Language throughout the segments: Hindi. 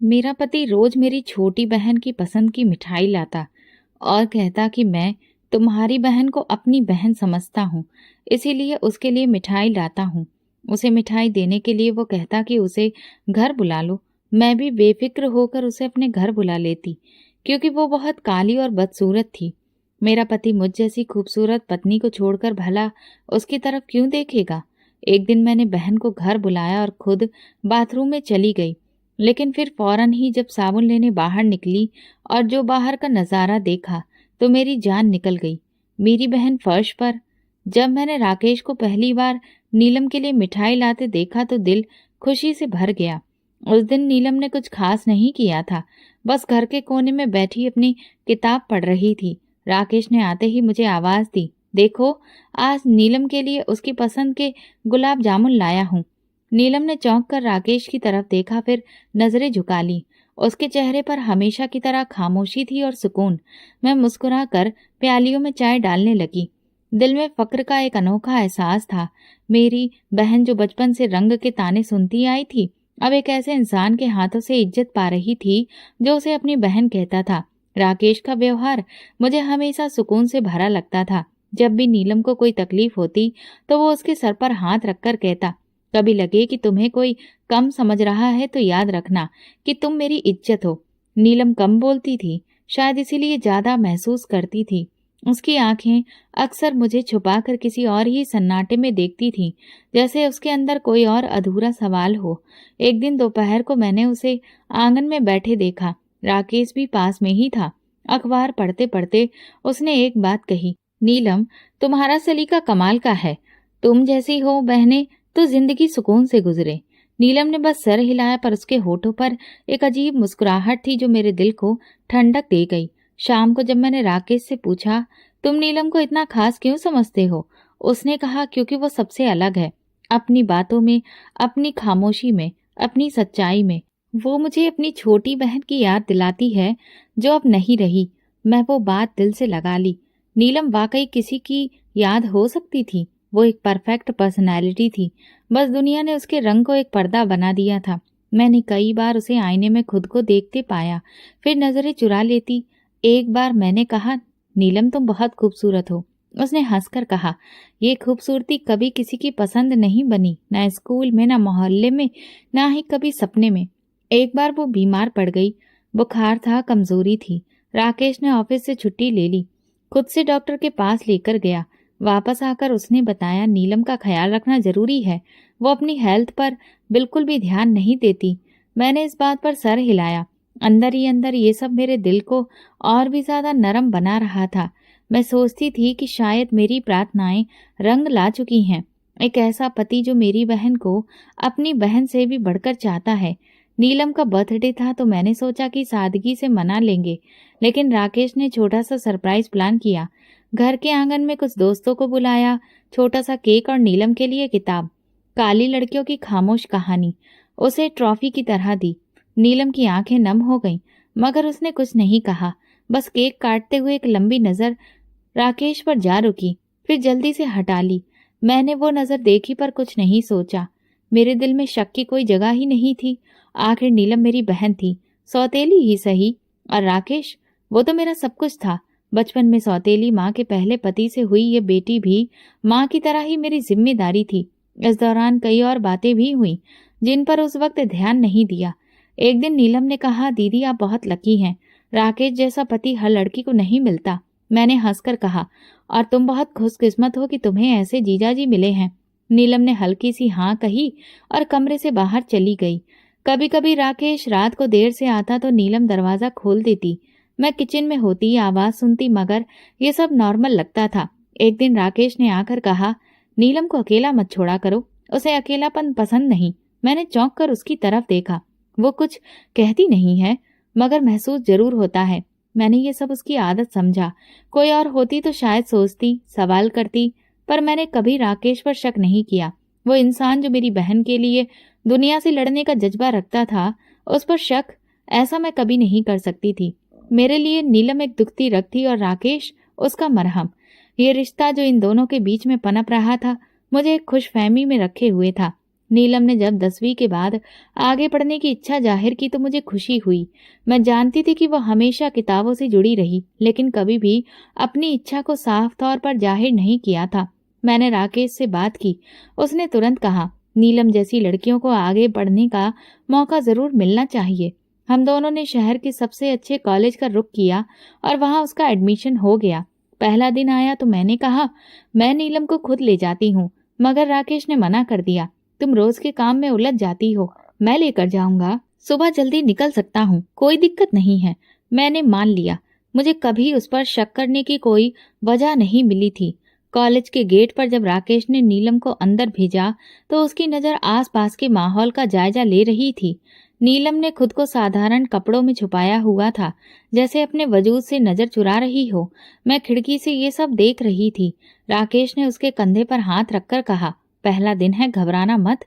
मेरा पति रोज मेरी छोटी बहन की पसंद की मिठाई लाता और कहता कि मैं तुम्हारी बहन को अपनी बहन समझता हूँ, इसीलिए उसके लिए मिठाई लाता हूँ। उसे मिठाई देने के लिए वो कहता कि उसे घर बुला लो। मैं भी बेफिक्र होकर उसे अपने घर बुला लेती, क्योंकि वो बहुत काली और बदसूरत थी। मेरा पति मुझ जैसी खूबसूरत पत्नी को छोड़कर भला उसकी तरफ क्यों देखेगा। एक दिन मैंने बहन को घर बुलाया और खुद बाथरूम में चली गई, लेकिन फिर फौरन ही जब साबुन लेने बाहर निकली और जो बाहर का नज़ारा देखा तो मेरी जान निकल गई। मेरी बहन फर्श पर। जब मैंने राकेश को पहली बार नीलम के लिए मिठाई लाते देखा तो दिल खुशी से भर गया। उस दिन नीलम ने कुछ खास नहीं किया था, बस घर के कोने में बैठी अपनी किताब पढ़ रही थी। राकेश ने आते ही मुझे आवाज़ दी, देखो, आज नीलम के लिए उसकी पसंद के गुलाब जामुन लाया हूँ। नीलम ने चौंक कर राकेश की तरफ देखा, फिर नजरें झुका ली। उसके चेहरे पर हमेशा की तरह खामोशी थी और सुकून। मैं मुस्कुराकर प्यालियों में चाय डालने लगी। दिल में फक्र का एक अनोखा एहसास था। मेरी बहन जो बचपन से रंग के ताने सुनती आई थी, अब एक ऐसे इंसान के हाथों से इज्जत पा रही थी जो उसे अपनी बहन कहता था। राकेश का व्यवहार मुझे हमेशा सुकून से भरा लगता था। जब भी नीलम को कोई तकलीफ होती तो वो उसके सर पर हाथ रखकर कहता, कभी लगे कि तुम्हें कोई कम समझ रहा है तो याद रखना कि तुम मेरी इज्जत हो। नीलम कम बोलती थी, शायद इसीलिए ज्यादा महसूस करती थी। उसकी आंखें अक्सर मुझे छुपाकर किसी और ही सन्नाटे में देखती थीं, जैसे उसके अंदर कोई और अधूरा सवाल हो। एक दिन दोपहर को मैंने उसे आंगन में बैठे देखा। राकेश भी पास में ही था। अखबार पढ़ते पढ़ते उसने एक बात कही, नीलम, तुम्हारा सलीका कमाल का है। तुम जैसी हो बहनें तो जिंदगी सुकून से गुजरे। नीलम ने बस सर हिलाया, पर उसके होठों पर एक अजीब मुस्कुराहट थी जो मेरे दिल को ठंडक दे गई। शाम को जब मैंने राकेश से पूछा, तुम नीलम को इतना खास क्यों समझते हो, उसने कहा, क्योंकि वो सबसे अलग है। अपनी बातों में, अपनी खामोशी में, अपनी सच्चाई में। वो मुझे अपनी छोटी बहन की याद दिलाती है जो अब नहीं रही। मैं वो बात दिल से लगा ली। नीलम वाकई किसी की याद हो सकती थी। वो एक परफेक्ट पर्सनैलिटी थी, बस दुनिया ने उसके रंग को एक पर्दा बना दिया था। मैंने कई बार उसे आईने में खुद को देखते पाया, फिर नजरें चुरा लेती। एक बार मैंने कहा, नीलम, तुम बहुत खूबसूरत हो। उसने हंसकर कहा, ये खूबसूरती कभी किसी की पसंद नहीं बनी, ना स्कूल में, ना मोहल्ले में, ना ही कभी सपने में। एक बार वो बीमार पड़ गई। बुखार था, कमजोरी थी। राकेश ने ऑफिस से छुट्टी ले ली, खुद से डॉक्टर के पास लेकर गया। वापस आकर उसने बताया, नीलम का ख्याल रखना जरूरी है, वो अपनी हेल्थ पर बिल्कुल भी ध्यान नहीं देती। मैंने इस बात पर सर हिलाया। अंदर ही अंदर ये सब मेरे दिल को और भी ज्यादा नरम बना रहा था। मैं सोचती थी कि शायद मेरी प्रार्थनाएं रंग ला चुकी हैं। एक ऐसा पति जो मेरी बहन को अपनी बहन से भी बढ़कर चाहता है। नीलम का बर्थडे था तो मैंने सोचा कि सादगी से मना लेंगे, लेकिन राकेश ने छोटा सा सरप्राइज प्लान किया। घर के आंगन में कुछ दोस्तों को बुलाया, छोटा सा केक और नीलम के लिए किताब, काली लड़कियों की खामोश कहानी, उसे ट्रॉफी की तरह दी। नीलम की आंखें नम हो गईं, मगर उसने कुछ नहीं कहा, बस केक काटते हुए एक लंबी नजर राकेश पर जा रुकी, फिर जल्दी से हटा ली। मैंने वो नजर देखी पर कुछ नहीं सोचा। मेरे दिल में शक की कोई जगह ही नहीं थी। आखिर नीलम मेरी बहन थी, सौतेली ही सही, और राकेश, वो तो मेरा सब कुछ था। बचपन में सौतेली माँ के पहले पति से हुई ये बेटी भी माँ की तरह ही मेरी जिम्मेदारी थी। इस दौरान कई और बातें भी हुई जिन पर उस वक्त ध्यान नहीं दिया। एक दिन नीलम ने कहा, दीदी, आप बहुत लकी हैं, राकेश जैसा पति हर लड़की को नहीं मिलता। मैंने हंसकर कहा, और तुम बहुत खुशकिस्मत हो कि तुम्हें ऐसे जीजाजी मिले हैं। नीलम ने हल्की सी हाँ कही और कमरे से बाहर चली गई। कभी कभी राकेश रात को देर से आता तो नीलम दरवाजा खोल देती। मैं किचन में होती, आवाज सुनती, मगर ये सब नॉर्मल लगता था। एक दिन राकेश ने आकर कहा, नीलम को अकेला मत छोड़ा करो, उसे अकेलापन पसंद नहीं। मैंने चौंक कर उसकी तरफ देखा। वो कुछ कहती नहीं है, मगर महसूस जरूर होता है। मैंने ये सब उसकी आदत समझा। कोई और होती तो शायद सोचती, सवाल करती, पर मैंने कभी राकेश पर शक नहीं किया। वो इंसान जो मेरी बहन के लिए दुनिया से लड़ने का जज्बा रखता था, उस पर शक, ऐसा मैं कभी नहीं कर सकती थी। मेरे लिए नीलम एक दुखती रग थी और राकेश उसका मरहम। ये रिश्ता जो इन दोनों के बीच में पनप रहा था, मुझे एक खुशफहमी में रखे हुए था। नीलम ने जब 10वीं के बाद आगे पढ़ने की इच्छा जाहिर की तो मुझे खुशी हुई। मैं जानती थी कि वह हमेशा किताबों से जुड़ी रही, लेकिन कभी भी अपनी इच्छा को साफ तौर पर जाहिर नहीं किया था। मैंने राकेश से बात की। उसने तुरंत कहा, नीलम जैसी लड़कियों को आगे पढ़ने का मौका जरूर मिलना चाहिए। हम दोनों ने शहर के सबसे अच्छे कॉलेज का रुख किया और वहां उसका एडमिशन हो गया। पहला दिन आया तो मैंने कहा, मैं नीलम को खुद ले जाती हूँ, मगर राकेश ने मना कर दिया। तुम रोज के काम में उलझ जाती हो, मैं लेकर जाऊंगा। सुबह जल्दी निकल सकता हूँ, कोई दिक्कत नहीं है। मैंने मान लिया। मुझे कभी उस पर शक करने की कोई वजह नहीं मिली थी। कॉलेज के गेट पर जब राकेश ने नीलम को अंदर भेजा तो उसकी नजर आसपास के माहौल का जायजा ले रही थी। नीलम ने खुद को साधारण कपड़ों में छुपाया हुआ था, जैसे अपने वजूद से नजर चुरा रही हो। मैं खिड़की से ये सब देख रही थी। राकेश ने उसके कंधे पर हाथ रखकर कहा, पहला दिन है, घबराना मत।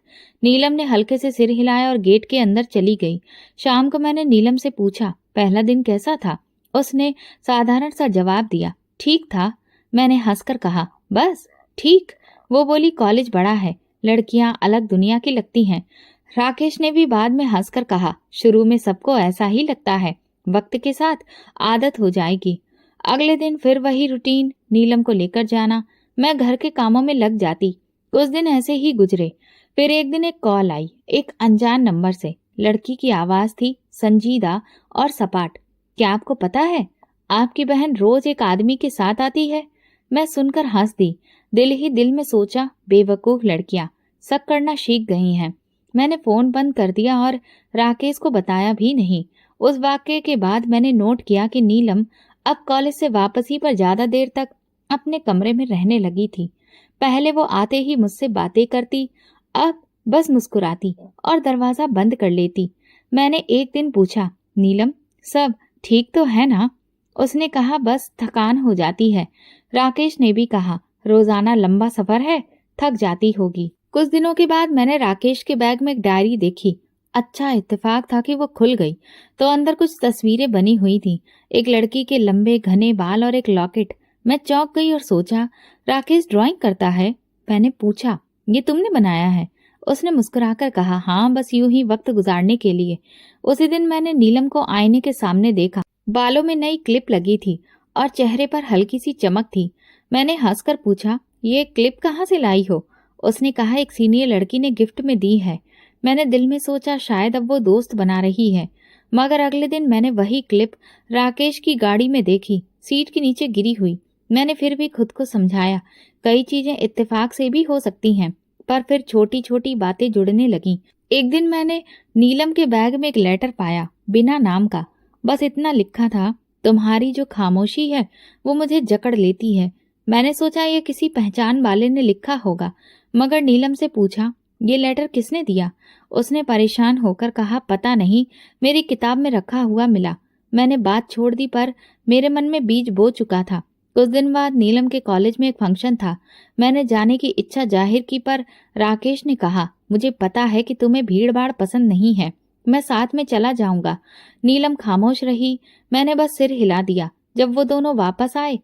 नीलम ने हल्के से सिर हिलाया और गेट के अंदर चली गई। शाम को मैंने नीलम से पूछा, पहला दिन कैसा था? उसने साधारण सा जवाब दिया, ठीक था। मैंने हंसकर कहा, बस ठीक? वो बोली, कॉलेज बड़ा है, लड़कियां अलग दुनिया की लगती हैं। राकेश ने भी बाद में हंसकर कहा, शुरू में सबको ऐसा ही लगता है, वक्त के साथ आदत हो जाएगी। अगले दिन फिर वही रूटीन, नीलम को लेकर जाना, मैं घर के कामों में लग जाती। कुछ दिन ऐसे ही गुजरे। फिर एक दिन एक कॉल आई, एक अनजान नंबर से। लड़की की आवाज थी, संजीदा और सपाट। क्या आपको पता है, आपकी बहन रोज एक आदमी के साथ आती है? मैं सुनकर हंस दी। दिल ही दिल में सोचा, बेवकूफ लड़कियां शक करना सीख गई हैं। मैंने फोन बंद कर दिया और राकेश को बताया भी नहीं। उस वाक्य के बाद मैंने नोट किया कि नीलम अब कॉलेज से वापसी पर ज्यादा देर तक अपने कमरे में रहने लगी थी। पहले वो आते ही मुझसे बातें करती, अब बस मुस्कुराती और दरवाजा बंद कर लेती। मैंने एक दिन पूछा, नीलम सब ठीक तो है ना? उसने कहा, बस थकान हो जाती है। राकेश ने भी कहा, रोजाना लंबा सफर है, थक जाती होगी। कुछ दिनों के बाद मैंने राकेश के बैग में एक डायरी देखी। अच्छा इत्तेफाक था कि वो खुल गई तो अंदर कुछ तस्वीरें बनी हुई थी, एक लड़की के लंबे घने बाल और एक लॉकेट। मैं चौंक गई और सोचा, राकेश ड्राइंग करता है? मैंने पूछा, ये तुमने बनाया है? उसने मुस्कुराकर कहा, हाँ, बस यूं ही वक्त गुजारने के लिए। उसी दिन मैंने नीलम को आईने के सामने देखा। बालों में नई क्लिप लगी थी और चेहरे पर हल्की सी चमक थी। मैंने हंसकर पूछा, ये क्लिप कहाँ से लाई हो? उसने कहा, एक सीनियर लड़की ने गिफ्ट में दी है। मैंने दिल में सोचा, शायद अब वो दोस्त बना रही है। मगर अगले दिन मैंने वही क्लिप राकेश की गाड़ी में देखी, सीट के नीचे गिरी हुई। मैंने फिर भी खुद को समझाया, कई चीजें इत्तेफाक से भी हो सकती हैं। पर फिर छोटी छोटी बातें जुड़ने लगीं। एक दिन मैंने नीलम के बैग में एक लेटर पाया, बिना नाम का। बस इतना लिखा था, तुम्हारी जो खामोशी है वो मुझे जकड़ लेती है। मैंने सोचा ये किसी पहचान वाले ने लिखा होगा, मगर नीलम से पूछा, ये लेटर किसने दिया? उसने परेशान होकर कहा, पता नहीं, मेरी किताब में रखा हुआ मिला। मैंने बात छोड़ दी, पर मेरे मन में बीज बो चुका था। कुछ दिन बाद नीलम के कॉलेज में एक फंक्शन था। मैंने जाने की इच्छा जाहिर की, पर राकेश ने कहा, मुझे पता है कि तुम्हें भीड़ भाड़ पसंद नहीं है, मैं साथ में चला जाऊंगा। नीलम खामोश रही। मैंने बस सिर हिला दिया। जब वो दोनों वापस आए,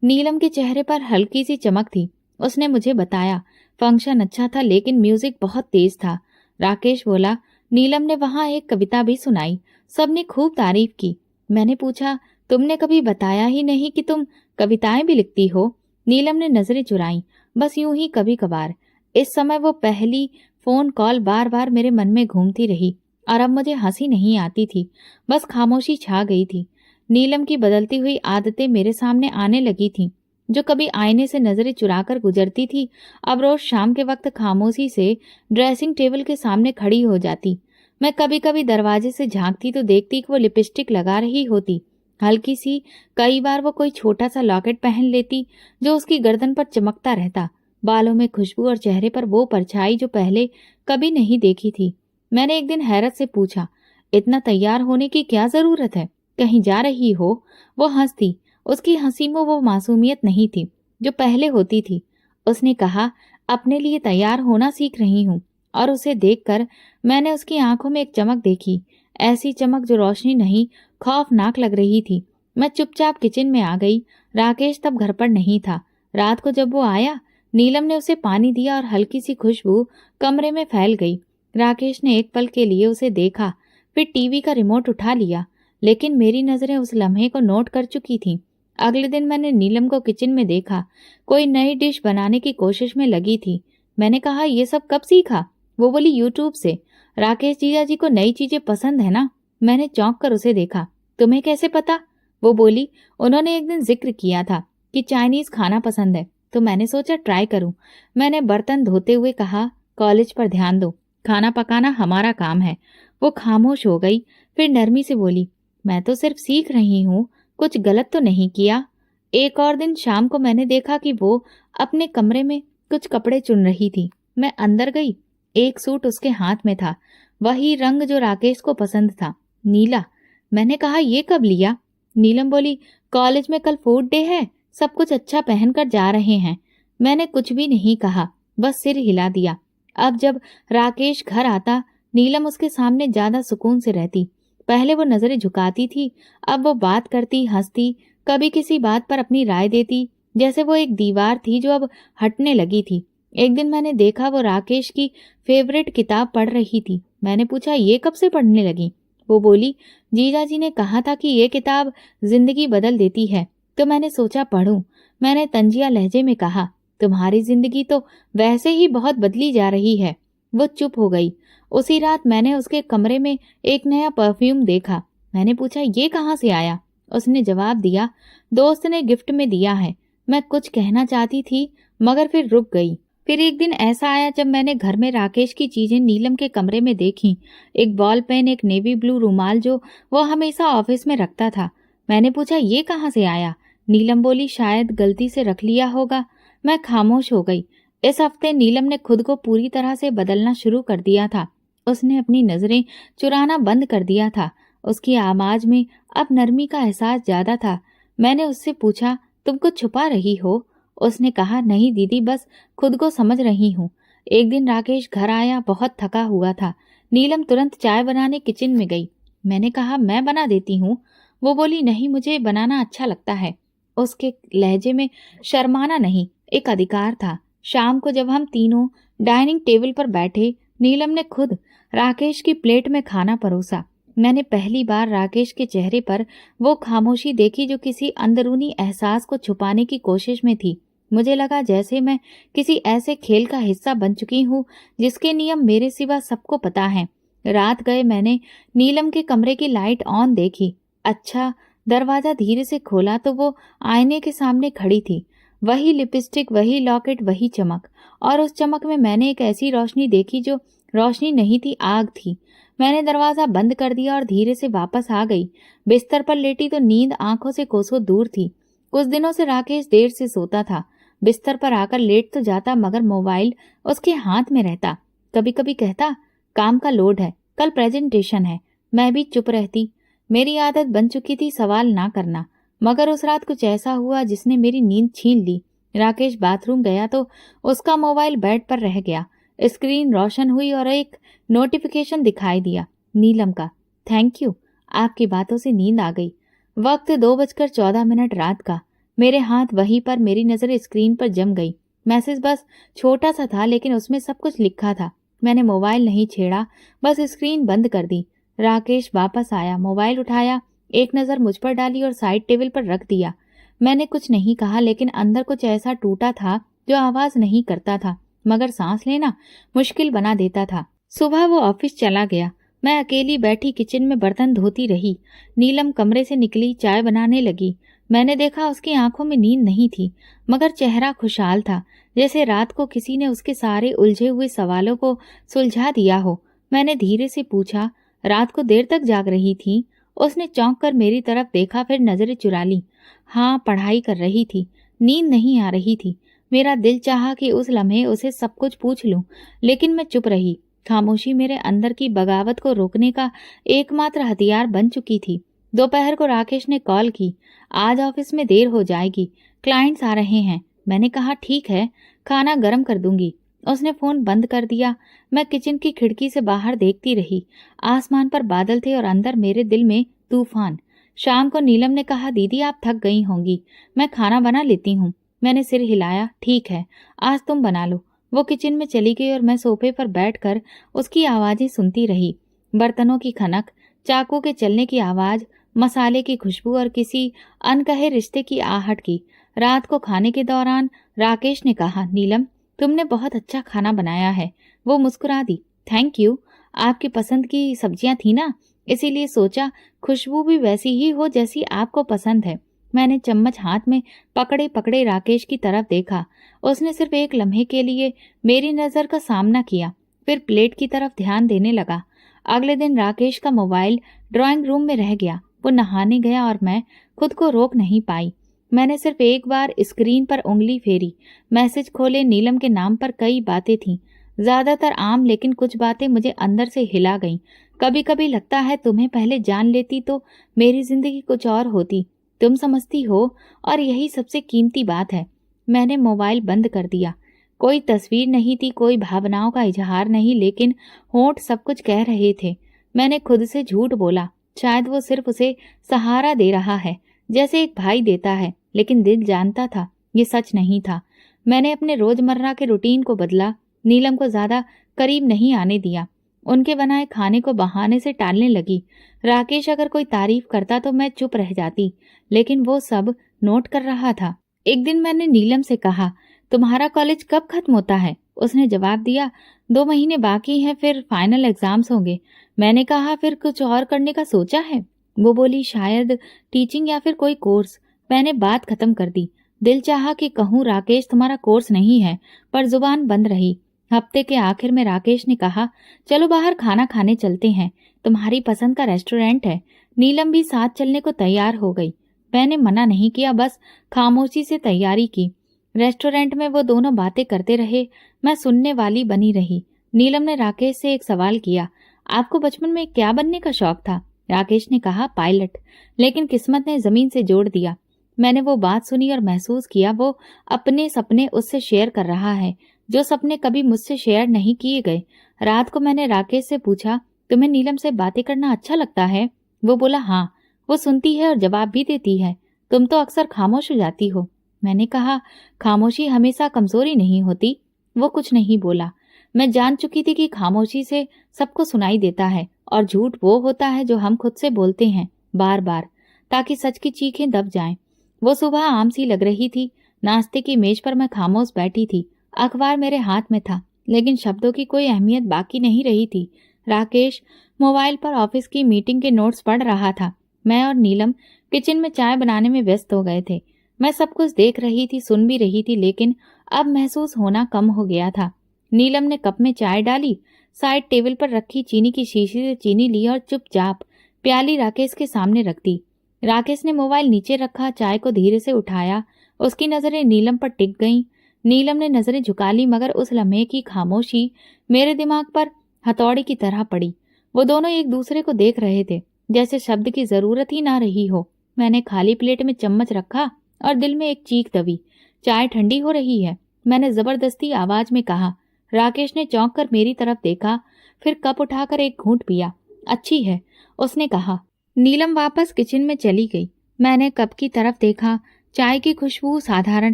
नीलम के चेहरे पर हल्की सी चमक थी। उसने मुझे बताया, फंक्शन अच्छा था लेकिन म्यूजिक बहुत तेज था। राकेश बोला, नीलम ने वहां एक कविता भी सुनाई, सबने खूब तारीफ की। मैंने पूछा, तुमने कभी बताया ही नहीं कि तुम कविताएं भी लिखती हो? नीलम ने नजरें चुराई, बस यूं ही कभी कभार। इस समय वो पहली फोन कॉल बार बार मेरे मन में घूमती रही और अब मुझे हंसी नहीं आती थी, बस खामोशी छा गई थी। नीलम की बदलती हुई आदतें मेरे सामने आने लगी थीं। जो कभी आईने से नजरें चुराकर गुजरती थी, अब रोज शाम के वक्त खामोशी से ड्रेसिंग टेबल के सामने खड़ी हो जाती। मैं कभी कभी दरवाजे से झांकती तो देखती कि वो लिपस्टिक लगा रही होती, हल्की सी। कई बार वो कोई छोटा सा लॉकेट पहन लेती जो उसकी गर्दन पर चमकता रहता। बालों में खुशबू और चेहरे पर वो परछाई जो पहले कभी नहीं देखी थी। मैंने एक दिन हैरत से पूछा, इतना तैयार होने की क्या जरूरत है, कहीं जा रही हो? वो हंसती। उसकी हंसी में वो मासूमियत नहीं थी जो पहले होती थी। उसने कहा, अपने लिए तैयार होना सीख रही हूँ। और उसे देखकर मैंने उसकी आंखों में एक चमक देखी, ऐसी चमक जो रोशनी नहीं, खौफनाक लग रही थी। मैं चुपचाप किचन में आ गई। राकेश तब घर पर नहीं था। रात को जब वो आया नीलम ने उसे पानी दिया और हल्की सी खुशबू कमरे में फैल गई। राकेश ने एक पल के लिए उसे देखा, फिर टीवी का रिमोट उठा लिया, लेकिन मेरी नजरें उस लम्हे को नोट कर चुकी थीं। अगले दिन मैंने नीलम को किचन में देखा, कोई नई डिश बनाने की कोशिश में लगी थी। मैंने कहा, ये सब कब सीखा? वो बोली, यूट्यूब से। राकेश जीजा जी को नई चीजें पसंद है ना? मैंने चौंक कर उसे देखा। तुम्हें कैसे पता? वो बोली, उन्होंने एक दिन जिक्र किया था कि चाइनीज खाना पसंद है, तो मैंने सोचा ट्राई करूं। मैंने बर्तन धोते हुए कहा, कॉलेज पर ध्यान दो, खाना पकाना हमारा काम है। वो खामोश हो गई, फिर नरमी से बोली, मैं तो सिर्फ सीख रही हूँ, कुछ गलत तो नहीं किया। एक और दिन शाम को मैंने देखा कि वो अपने कमरे में कुछ कपड़े चुन रही थी। मैं अंदर गई। एक सूट उसके हाथ में था, वही रंग जो राकेश को पसंद था, नीला। मैंने कहा, ये कब लिया? नीलम बोली, कॉलेज में कल फूड डे है, सब कुछ अच्छा पहनकर जा रहे हैं। मैंने कुछ भी नहीं कहा, बस सिर हिला दिया। अब जब राकेश घर आता, नीलम उसके सामने ज्यादा सुकून से रहती। पहले वो नजरें झुकाती थी, अब वो बात करती, हंसती, कभी किसी बात पर अपनी राय देती, जैसे वो एक दीवार थी जो अब हटने लगी थी। एक दिन मैंने देखा वो राकेश की फेवरेट किताब पढ़ रही थी। मैंने पूछा, ये कब से पढ़ने लगी? वो बोली, जीजा जी ने कहा था कि ये किताब जिंदगी बदल देती है, तो मैंने सोचा पढ़ूं। मैंने तंजिया लहजे में कहा, तुम्हारी जिंदगी तो वैसे ही बहुत बदली जा रही है। वो चुप हो गई। उसी रात मैंने उसके कमरे में एक नया परफ्यूम देखा। मैंने पूछा, ये कहाँ से आया? उसने जवाब दिया, दोस्त ने गिफ्ट में दिया है। मैं कुछ कहना चाहती थी, मगर फिर रुक गई। फिर एक दिन ऐसा आया जब मैंने घर में राकेश की चीजें नीलम के कमरे में देखी। एक बॉल पेन, एक नेवी ब्लू रुमाल जो वो हमेशा ऑफिस में रखता था। मैंने पूछा, ये कहाँ से आया? नीलम बोली, शायद गलती से रख लिया होगा। मैं खामोश हो गई। इस हफ्ते नीलम ने खुद को पूरी तरह से बदलना शुरू कर दिया था। उसने अपनी नजरें चुराना बंद कर दिया था। उसकी आवाज में अब नरमी का एहसास ज्यादा था। मैंने उससे पूछा, तुम कुछ छुपा रही हो? उसने कहा, नहीं दीदी, बस खुद को समझ रही हूँ। एक दिन राकेश घर आया, बहुत थका हुआ था। नीलम तुरंत चाय बनाने किचन में गई। मैंने कहा, मैं बना देती हूँ। वो बोली, नहीं, मुझे बनाना अच्छा लगता है। उसके लहजे में शर्माना नहीं, एक अधिकार था। शाम को जब हम तीनों डाइनिंग टेबल पर बैठे, नीलम ने खुद राकेश की प्लेट में खाना परोसा। मैंने पहली बार राकेश के चेहरे पर वो खामोशी देखी जो किसी अंदरूनी एहसास को छुपाने की कोशिश में थी। मुझे लगा जैसे मैं किसी ऐसे खेल का हिस्सा बन चुकी हूँ जिसके नियम मेरे सिवा सबको पता है। रात गए मैंने नीलम के कमरे की लाइट ऑन देखी। अच्छा, दरवाजा धीरे से खोला तो वो आईने के सामने खड़ी थी। वही लिपस्टिक, वही लॉकेट, वही चमक। और उस चमक में मैंने एक ऐसी रोशनी देखी जो रोशनी नहीं थी, आग थी। मैंने दरवाजा बंद कर दिया और धीरे से वापस आ गई। बिस्तर पर लेटी तो नींद आंखों से कोसों दूर थी। कुछ दिनों से राकेश देर से सोता था। बिस्तर पर आकर लेट तो जाता, मगर मोबाइल उसके हाथ में रहता। कभी कभी कहता, काम का लोड है, कल प्रेजेंटेशन है। मैं भी चुप रहती। मेरी आदत बन चुकी थी सवाल ना करना। मगर उस रात कुछ ऐसा हुआ जिसने मेरी नींद छीन ली। राकेश बाथरूम गया तो उसका मोबाइल बेड पर रह गया। स्क्रीन रोशन हुई और एक नोटिफिकेशन दिखाई दिया, नीलम का। थैंक यू, आपकी बातों से नींद आ गई। वक्त 2:14 रात का। मेरे हाथ वहीं पर, मेरी नजर स्क्रीन पर जम गई। मैसेज बस छोटा सा था, लेकिन उसमें सब कुछ लिखा था। मैंने मोबाइल नहीं छेड़ा, बस स्क्रीन बंद कर दी। राकेश वापस आया, मोबाइल उठाया, एक नजर मुझ पर डाली और साइड टेबल पर रख दिया। मैंने कुछ नहीं कहा, लेकिन अंदर कुछ ऐसा टूटा था जो आवाज नहीं करता था, मगर सांस लेना मुश्किल बना देता था। सुबह वो ऑफिस चला गया। मैं अकेली बैठी किचन में बर्तन धोती रही। नीलम कमरे से निकली, चाय बनाने लगी। मैंने देखा उसकी आंखों में नींद नहीं थी, मगर चेहरा खुशहाल था, जैसे रात को किसी ने उसके सारे उलझे हुए सवालों को सुलझा दिया हो। मैंने धीरे से पूछा, रात को देर तक जाग रही थी? उसने चौंक कर मेरी तरफ देखा, फिर नजरें चुरा ली। हाँ, पढ़ाई कर रही थी, नींद नहीं आ रही थी। मेरा दिल चाहा कि उस लम्हे उसे सब कुछ पूछ लूं, लेकिन मैं चुप रही। खामोशी मेरे अंदर की बगावत को रोकने का एकमात्र हथियार बन चुकी थी। दोपहर को राकेश ने कॉल की, आज ऑफिस में देर हो जाएगी, क्लाइंट्स आ रहे हैं। मैंने कहा, ठीक है, खाना गर्म कर दूंगी। उसने फोन बंद कर दिया। मैं किचन की खिड़की से बाहर देखती रही। आसमान पर बादल थे और अंदर मेरे दिल में तूफान। शाम को नीलम ने कहा, दीदी आप थक गई होंगी, मैं खाना बना लेती हूँ। मैंने सिर हिलाया। ठीक है, आज तुम बना लो। वो किचन में चली गई और मैं सोफे पर बैठकर उसकी आवाज़ें सुनती रही। बर्तनों की खनक, चाकू के चलने की आवाज़, मसाले की खुशबू और किसी अनकहे रिश्ते की आहट की। रात को खाने के दौरान राकेश ने कहा, नीलम तुमने बहुत अच्छा खाना बनाया है। वो मुस्कुरा दी। Thank you. आपकी पसंद की सब्जियां थी ना, इसीलिए सोचा खुशबू भी वैसी ही हो जैसी आपको पसंद है। मैंने चम्मच हाथ में पकड़े पकड़े राकेश की तरफ देखा। उसने सिर्फ एक लम्हे के लिए मेरी नज़र का सामना किया, फिर प्लेट की तरफ ध्यान देने लगा। अगले दिन राकेश का मोबाइल ड्राइंग रूम में रह गया। वो नहाने गया और मैं खुद को रोक नहीं पाई। मैंने सिर्फ एक बार स्क्रीन पर उंगली फेरी। मैसेज खोले। नीलम के नाम पर कई बातें थीं, ज्यादातर आम, लेकिन कुछ बातें मुझे अंदर से हिला गईं। कभी कभी लगता है तुम्हें पहले जान लेती तो मेरी जिंदगी कुछ और होती। तुम समझती हो, और यही सबसे कीमती बात है। मैंने मोबाइल बंद कर दिया। कोई तस्वीर नहीं थी, कोई भावनाओं का इजहार नहीं, लेकिन होंठ सब कुछ कह रहे थे। मैंने खुद से झूठ बोला। शायद वो सिर्फ उसे सहारा दे रहा है, जैसे एक भाई देता है, लेकिन दिल जानता था ये सच नहीं था। मैंने अपने रोजमर्रा के रूटीन को बदला। नीलम को ज्यादा करीब नहीं आने दिया। उनके बनाए खाने को बहाने से टालने लगी। राकेश अगर कोई तारीफ करता तो मैं चुप रह जाती, लेकिन वो सब नोट कर रहा था। एक दिन मैंने नीलम से कहा, तुम्हारा कॉलेज कब खत्म होता है? उसने जवाब दिया, 2 महीने बाकी हैं, फिर फाइनल एग्जाम्स होंगे। मैंने कहा, फिर कुछ और करने का सोचा है? वो बोली, शायद टीचिंग या फिर कोई कोर्स। मैंने बात खत्म कर दी। दिल चाहा कि कहूँ राकेश तुम्हारा कोर्स नहीं है, पर जुबान बंद रही। हफ्ते के आखिर में राकेश ने कहा, चलो बाहर खाना खाने चलते हैं, तुम्हारी पसंद का रेस्टोरेंट है। नीलम भी साथ चलने को तैयार हो गई। मैंने मना नहीं किया, बस खामोशी से तैयारी की। रेस्टोरेंट में वो दोनों बातें करते रहे। मैं सुनने वाली बनी रही। नीलम ने राकेश से एक सवाल किया, आपको बचपन में क्या बनने का शौक था? राकेश ने कहा, पायलट, लेकिन किस्मत ने जमीन से जोड़ दिया। मैंने वो बात सुनी और महसूस किया वो अपने सपने उससे शेयर कर रहा है, जो सपने कभी मुझसे शेयर नहीं किए गए। रात को मैंने राकेश से पूछा, तुम्हें नीलम से बातें करना अच्छा लगता है? वो बोला, हाँ। वो सुनती है और जवाब भी देती है। तुम तो अक्सर खामोश हो जाती हो। मैंने कहा, खामोशी हमेशा कमजोरी नहीं होती। वो कुछ नहीं बोला। मैं जान चुकी थी कि खामोशी से सबको सुनाई देता है, और झूठ वो होता है जो हम खुद से बोलते हैं बार बार, ताकि सच की चीखें दब जाएं। वो सुबह आम सी लग रही थी। नाश्ते की मेज पर मैं खामोश बैठी थी। अखबार मेरे हाथ में था, लेकिन शब्दों की कोई अहमियत बाकी नहीं रही थी। राकेश मोबाइल पर ऑफिस की मीटिंग के नोट्स पढ़ रहा था। मैं और नीलम किचन में चाय बनाने में व्यस्त हो गए थे। मैं सब कुछ देख रही थी, सुन भी रही थी, लेकिन अब महसूस होना कम हो गया था। नीलम ने कप में चाय डाली, साइड टेबल पर रखी चीनी की शीशी से चीनी ली और चुपचाप प्याली राकेश के सामने रख दी। राकेश ने मोबाइल नीचे रखा, चाय को धीरे से उठाया। उसकी नजरें नीलम पर टिक गईं। नीलम ने नजरें झुका ली, मगर उस लम्हे की खामोशी मेरे दिमाग पर हथौड़े की तरह पड़ी। वो दोनों एक दूसरे को देख रहे थे, जैसे शब्द की जरूरत ही ना रही हो। मैंने खाली प्लेट में चम्मच रखा और दिल में एक चीख दबी, चाय ठंडी हो रही है। मैंने जबरदस्ती आवाज में कहा। राकेश ने चौंक कर मेरी तरफ देखा, फिर कप उठाकर एक घूंट पिया। अच्छी है, उसने कहा। नीलम वापस किचन में चली गई। मैंने कप की तरफ देखा। चाय की खुशबू साधारण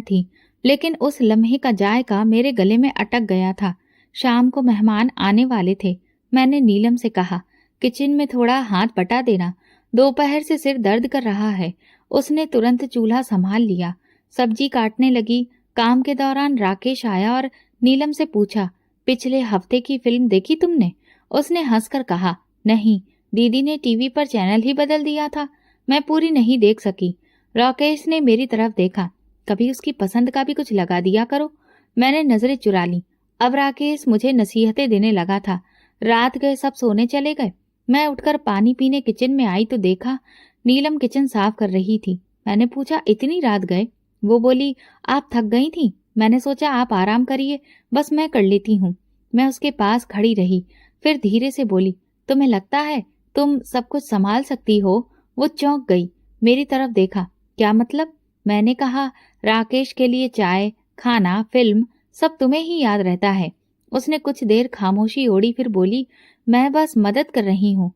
थी, लेकिन उस लम्हे का जायका मेरे गले में अटक गया था। शाम को मेहमान आने वाले थे। मैंने नीलम से कहा, किचन में थोड़ा हाथ बटा देना, दोपहर से सिर दर्द कर रहा है। उसने तुरंत चूल्हा संभाल लिया। सब्जी काटने लगी। काम के दौरान राकेश आया और नीलम से पूछा, पिछले हफ्ते की फिल्म देखी तुमने? उसने हंसकर कहा, नहीं, दीदी ने टीवी पर चैनल ही बदल दिया था, मैं पूरी नहीं देख सकी। राकेश ने मेरी तरफ देखा, कभी उसकी पसंद का भी कुछ लगा दिया करो। मैंने नजरें चुरा ली। अब राकेश मुझे नसीहतें देने लगा था। रात गए, सब सोने चले गए। मैं उठकर पानी पीने किचन में आई तो देखा नीलम किचन साफ कर रही थी। मैंने पूछा, इतनी रात गए? वो बोली, आप थक गई थी, मैंने सोचा आप आराम करिए, बस मैं कर लेती हूँ। मैं उसके पास खड़ी रही, फिर धीरे से बोली, तुम्हें लगता है तुम सब कुछ संभाल सकती हो? वो चौंक गई, मेरी तरफ देखा। क्या मतलब? मैंने कहा, राकेश के लिए चाय, खाना, फिल्म सब तुम्हें ही याद रहता है। उसने कुछ देर खामोशी ओढ़ी, फिर बोली, मैं बस मदद कर रही हूँ।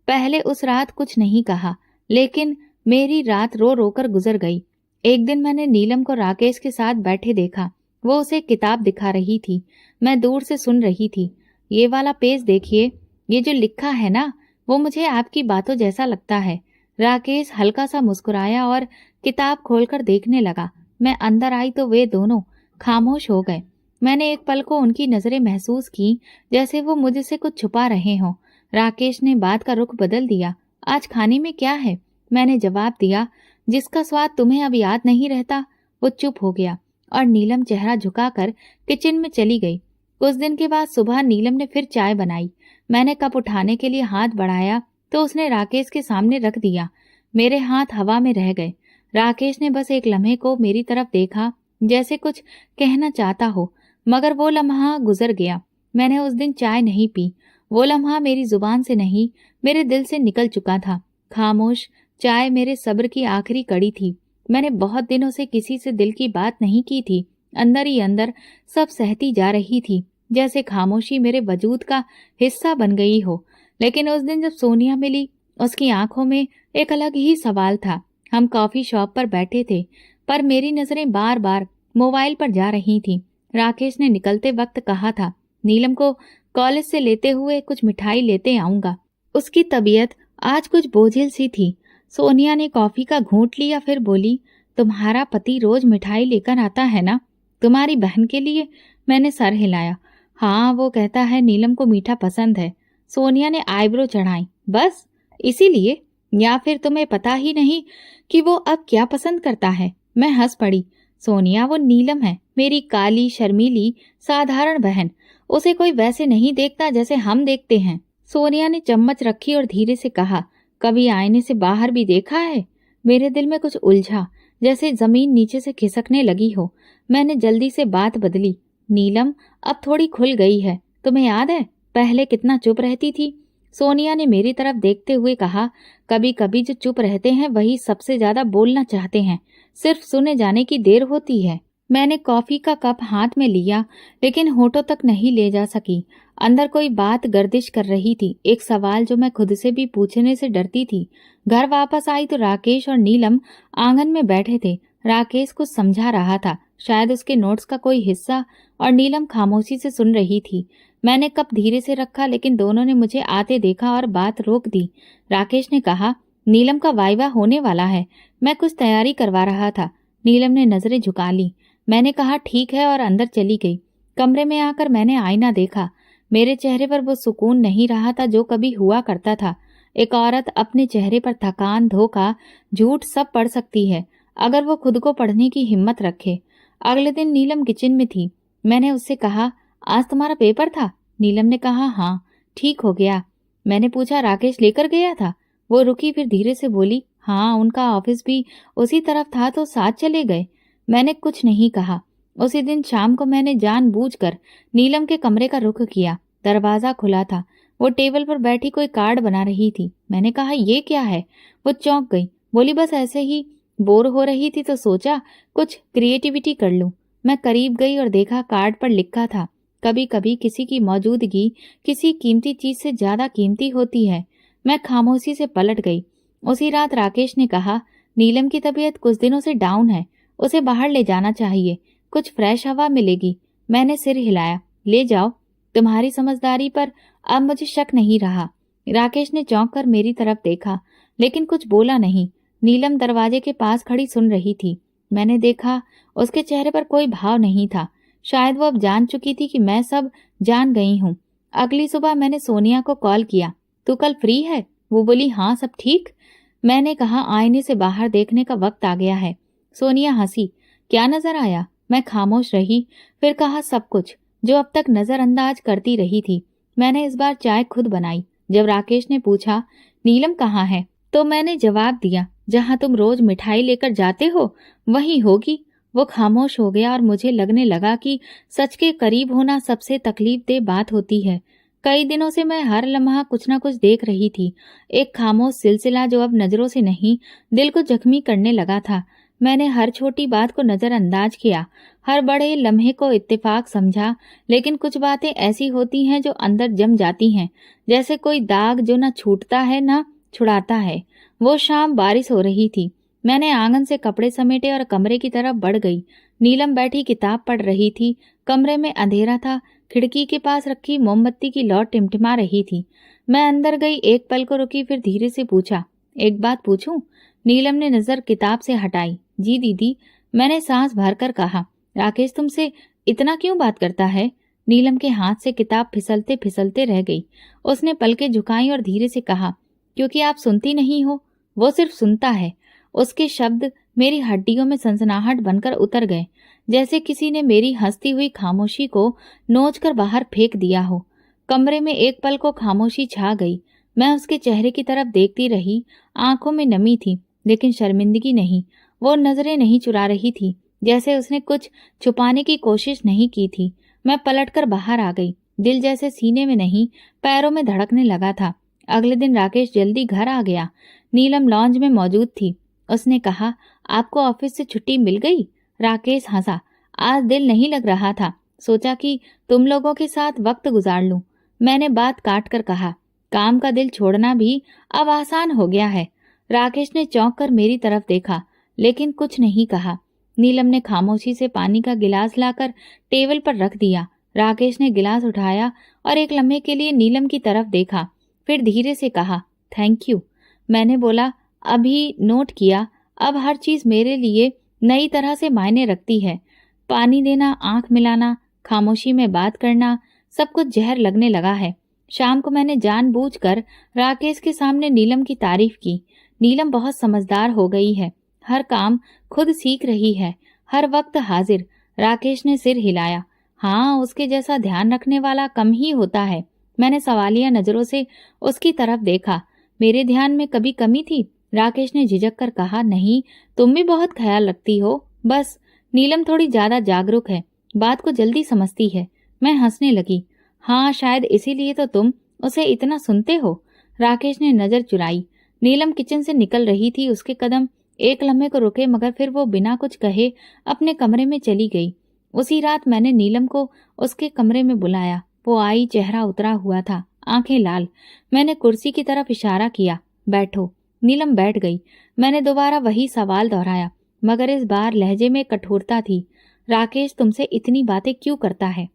पहले उस रात कुछ नहीं कहा, लेकिन मेरी रात रो रो कर गुजर गई। एक दिन मैंने नीलम को राकेश के साथ बैठे देखा। वो उसे किताब दिखा रही थी। मैं दूर से सुन रही थी। ये वाला पेज देखिए, ये जो लिखा है ना, वो मुझे आपकी बातों जैसा लगता है। राकेश हल्का सा मुस्कुराया और किताब खोलकर देखने लगा। मैं अंदर आई तो वे दोनों खामोश हो गए। मैंने एक पल को उनकी नजरें महसूस की, जैसे वो मुझसे कुछ छुपा रहे हों। राकेश ने बात का रुख बदल दिया। आज खाने में क्या है? मैंने जवाब दिया, जिसका स्वाद तुम्हें अब याद नहीं रहता। वो चुप हो गया और नीलम चेहरा झुकाकर किचन में चली गई। कुछ दिन के बाद सुबह नीलम ने फिर चाय बनाई। मैंने कप उठाने के लिए हाथ बढ़ाया तो उसने राकेश के सामने रख दिया। मेरे हाथ हवा में रह गए। राकेश ने बस एक लम्हे को मेरी तरफ देखा, जैसे कुछ कहना चाहता हो, मगर वो लम्हा गुजर गया। मैंने उस दिन चाय नहीं पी। वो लम्हा मेरी जुबान से नहीं, मेरे दिल से निकल चुका था। खामोश चाय मेरे सब्र की आखिरी कड़ी थी। मैंने बहुत दिनों से किसी से दिल की बात नहीं की थी। अंदर ही अंदर सब सहती जा रही थी, जैसे खामोशी मेरे वजूद का हिस्सा बन गई हो। लेकिन उस दिन जब सोनिया मिली, उसकी आंखों में एक अलग ही सवाल था। हम कॉफी शॉप पर बैठे थे, पर मेरी नजरें बार बार मोबाइल पर जा रही थीं। राकेश ने निकलते वक्त कहा था, नीलम को कॉलेज से लेते हुए कुछ मिठाई लेते आऊंगा। उसकी तबीयत आज कुछ बोझिल सी थी। सोनिया ने कॉफी का घूंट लिया, फिर बोली, तुम्हारा पति रोज मिठाई लेकर आता है ना? तुम्हारी बहन के लिए? मैंने सर हिलाया। हाँ, वो कहता है नीलम को मीठा पसंद है। सोनिया ने आईब्रो चढ़ाई। बस इसीलिए? या फिर तुम्हें पता ही नहीं कि वो अब क्या पसंद करता है? मैं हंस पड़ी। सोनिया, वो नीलम है, मेरी काली शर्मीली साधारण बहन। उसे कोई वैसे नहीं देखता जैसे हम देखते हैं। सोनिया ने चम्मच रखी और धीरे से कहा, कभी आईने से बाहर भी देखा है? मेरे दिल में कुछ उलझा, जैसे जमीन नीचे से खिसकने लगी हो। मैंने जल्दी से बात बदली। नीलम अब थोड़ी खुल गई है। तुम्हें याद है पहले कितना चुप रहती थी? सोनिया ने मेरी तरफ देखते हुए कहा, कभी कभी जो चुप रहते हैं वही सबसे ज्यादा बोलना चाहते हैं। सिर्फ सुने जाने की देर होती है। मैंने कॉफी का कप हाथ में लिया, लेकिन होठों तक नहीं ले जा सकी। अंदर कोई बात गर्दिश कर रही थी, एक सवाल जो मैं खुद से भी पूछने से डरती थी। घर वापस आई तो राकेश और नीलम आंगन में बैठे थे। राकेश कुछ समझा रहा था, शायद उसके नोट्स का कोई हिस्सा, और नीलम खामोशी से सुन रही थी। मैंने कप धीरे से रखा, लेकिन दोनों ने मुझे आते देखा और बात रोक दी। राकेश ने कहा, नीलम का वाइवा होने वाला है, मैं कुछ तैयारी करवा रहा था। नीलम ने नजरें झुका ली। मैंने कहा ठीक है, और अंदर चली गई। कमरे में आकर मैंने आईना देखा। मेरे चेहरे पर वो सुकून नहीं रहा था जो कभी हुआ करता था। एक औरत अपने चेहरे पर थकान, धोखा, झूठ सब पढ़ सकती है, अगर वो खुद को पढ़ने की हिम्मत रखे। अगले दिन नीलम किचन में थी। मैंने उससे कहा, आज तुम्हारा पेपर था? नीलम ने कहा, हाँ। ठीक हो गया? मैंने पूछा, राकेश लेकर गया था? वो रुकी, फिर धीरे से बोली, हाँ, उनका ऑफिस भी उसी तरफ था तो साथ चले गए। मैंने कुछ नहीं कहा। उसी दिन शाम को मैंने जानबूझकर नीलम के कमरे का रुख किया। दरवाजा खुला था। वो टेबल पर बैठी कोई कार्ड बना रही थी। मैंने कहा, ये क्या है? वो चौंक गई। बोली, बस ऐसे ही बोर हो रही थी तो सोचा कुछ क्रिएटिविटी कर लूं। मैं करीब गई और देखा कार्ड पर लिखा था, कभी कभी किसी की मौजूदगी किसी कीमती चीज से ज्यादा कीमती होती है। मैं खामोशी से पलट गई। उसी रात राकेश ने कहा, नीलम की तबीयत कुछ दिनों से डाउन है, उसे बाहर ले जाना चाहिए, कुछ फ्रेश हवा मिलेगी। मैंने सिर हिलाया। ले जाओ, तुम्हारी समझदारी पर अब मुझे शक नहीं रहा। राकेश ने चौंक कर मेरी तरफ देखा, लेकिन कुछ बोला नहीं। नीलम दरवाजे के पास खड़ी सुन रही थी। मैंने देखा उसके चेहरे पर कोई भाव नहीं था। शायद वो अब जान चुकी थी कि मैं सब जान गई हूँ। अगली सुबह मैंने सोनिया को कॉल किया। तू कल फ्री है? वो बोली, हाँ, सब ठीक। मैंने कहा, आईने से बाहर देखने का वक्त आ गया है। सोनिया हंसी। क्या नजर आया? मैं खामोश रही। फिर कहा, सब कुछ, जो अब तक नजरअंदाज करती रही थी। मैंने इस बार चाय खुद बनाई। जब राकेश ने पूछा, नीलम कहाँ है, तो मैंने जवाब दिया, जहाँ तुम रोज मिठाई लेकर जाते हो वहीं होगी। वो खामोश हो गया और मुझे लगने लगा कि सच के करीब होना सबसे तकलीफदेह बात होती है। कई दिनों से मैं हर लम्हा कुछ न कुछ देख रही थी, एक खामोश सिलसिला जो अब नजरों से नहीं, दिल को जख्मी करने लगा था। मैंने हर छोटी बात को नजरअंदाज किया, हर बड़े लम्हे को इत्तेफाक समझा, लेकिन कुछ बातें ऐसी होती हैं जो अंदर जम जाती हैं, जैसे कोई दाग जो न छूटता है न छुड़ाता है। वो शाम बारिश हो रही थी। मैंने आंगन से कपड़े समेटे और कमरे की तरफ बढ़ गई। नीलम बैठी किताब पढ़ रही थी। कमरे में अंधेरा था। खिड़की के पास रखी मोमबत्ती की लौ टिमटिमा रही थी। मैं अंदर गई, एक पल को रुकी, फिर धीरे से पूछा, एक बात पूछूं? नीलम ने नजर किताब से हटाई। जी दीदी, मैंने सांस भरकर कहा। राकेश तुमसे इतना क्यों बात करता है? नीलम के हाथ से किताब फिसलते फिसलते रह गई। उसने पलकें झुकाई और धीरे से कहा, क्योंकि आप सुनती नहीं हो। वो सिर्फ सुनता है। उसके शब्द मेरी हड्डियों में सनसनाहट बनकर उतर गए, जैसे किसी ने मेरी हंसती हुई खामोशी को नोचकर बाहर फेंक दिया हो। कमरे में एक पल को खामोशी छा गई। मैं उसके चेहरे की तरफ देखती रही। आंखों में नमी थी, लेकिन शर्मिंदगी नहीं। वो नजरें नहीं चुरा रही थी, जैसे उसने कुछ छुपाने की कोशिश नहीं की थी। मैं पलटकर बाहर आ गई। दिल जैसे सीने में नहीं, पैरों में धड़कने लगा था। अगले दिन राकेश जल्दी घर आ गया। नीलम लॉन्ज में मौजूद थी। उसने कहा, आपको ऑफिस से छुट्टी मिल गई? राकेश हंसा। आज दिल नहीं लग रहा था। सोचा कि तुम लोगों के साथ वक्त गुजार लूं। मैंने बात काट कर कहा, काम का दिल छोड़ना भी अब आसान हो गया है। राकेश ने चौंक कर मेरी तरफ देखा, लेकिन कुछ नहीं कहा। नीलम ने खामोशी से पानी का गिलास लाकर टेबल पर रख दिया। राकेश ने गिलास उठाया और एक लम्हे के लिए नीलम की तरफ देखा, फिर धीरे से कहा, थैंक यू। मैंने बोला, अभी नोट किया, अब हर चीज मेरे लिए नई तरह से मायने रखती है। पानी देना, आंख मिलाना, खामोशी में बात करना, सब कुछ जहर लगने लगा है। शाम को मैंने जानबूझकर राकेश के सामने नीलम की तारीफ की। नीलम बहुत समझदार हो गई है, हर काम खुद सीख रही है, हर वक्त हाजिर। राकेश ने सिर हिलाया। हाँ, उसके जैसा ध्यान रखने वाला कम ही होता है। मैंने सवालिया नजरों से उसकी तरफ देखा। मेरे ध्यान में कभी कमी थी? राकेश ने झिझक कर कहा, नहीं, तुम भी बहुत ख्याल रखती हो। बस नीलम थोड़ी ज्यादा जागरूक है, बात को जल्दी समझती है। मैं हंसने लगी। हाँ, शायद इसीलिए तो तुम उसे इतना सुनते हो। राकेश ने नजर चुराई। नीलम किचन से निकल रही थी। उसके कदम एक लम्हे को रुके, मगर फिर वो बिना कुछ कहे अपने कमरे में चली गई। उसी रात मैंने नीलम को उसके कमरे में बुलाया। वो आई, चेहरा उतरा हुआ था, आंखें लाल। मैंने कुर्सी की तरफ इशारा किया, बैठो। नीलम बैठ गई। मैंने दोबारा वही सवाल दोहराया, मगर इस बार लहजे में कठोरता थी। राकेश तुमसे इतनी बातें क्यों करता है?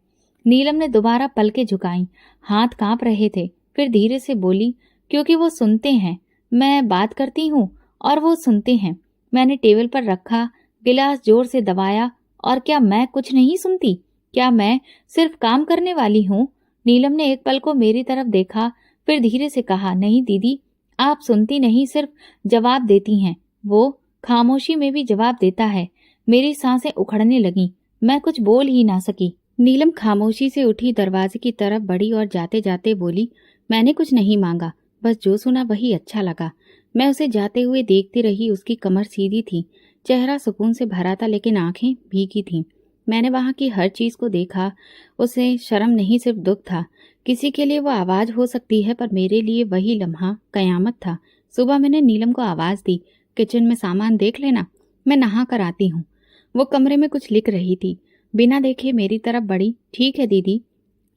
नीलम ने दोबारा पलकें झुकाई, हाथ कांप रहे थे। फिर धीरे से बोली, क्योंकि वो सुनते हैं। मैं बात करती हूँ और वो सुनते हैं। मैंने टेबल पर रखा गिलास जोर से दबाया। और क्या मैं कुछ नहीं सुनती? क्या मैं सिर्फ काम करने वाली हूँ? नीलम ने एक पल को मेरी तरफ देखा, फिर धीरे से कहा, नहीं दीदी, आप सुनती नहीं, सिर्फ जवाब देती हैं। वो खामोशी में भी जवाब देता है। मेरी सांसें उखड़ने लगीं। मैं कुछ बोल ही ना सकी। नीलम खामोशी से उठी, दरवाजे की तरफ बढ़ी और जाते जाते बोली, मैंने कुछ नहीं मांगा, बस जो सुना वही अच्छा लगा। मैं उसे जाते हुए देखती रही। उसकी कमर सीधी थी, चेहरा सुकून से भरा था, लेकिन आंखें भीगी थीं। मैंने वहां की हर चीज को देखा। उसे शर्म नहीं, सिर्फ दुख था। किसी के लिए वो आवाज हो सकती है, पर मेरे लिए वही लम्हा कयामत था। सुबह मैंने नीलम को आवाज दी, किचन में सामान देख लेना, मैं नहा कर आती हूँ। वो कमरे में कुछ लिख रही थी। बिना देखे मेरी तरफ बढ़ी। ठीक है दीदी,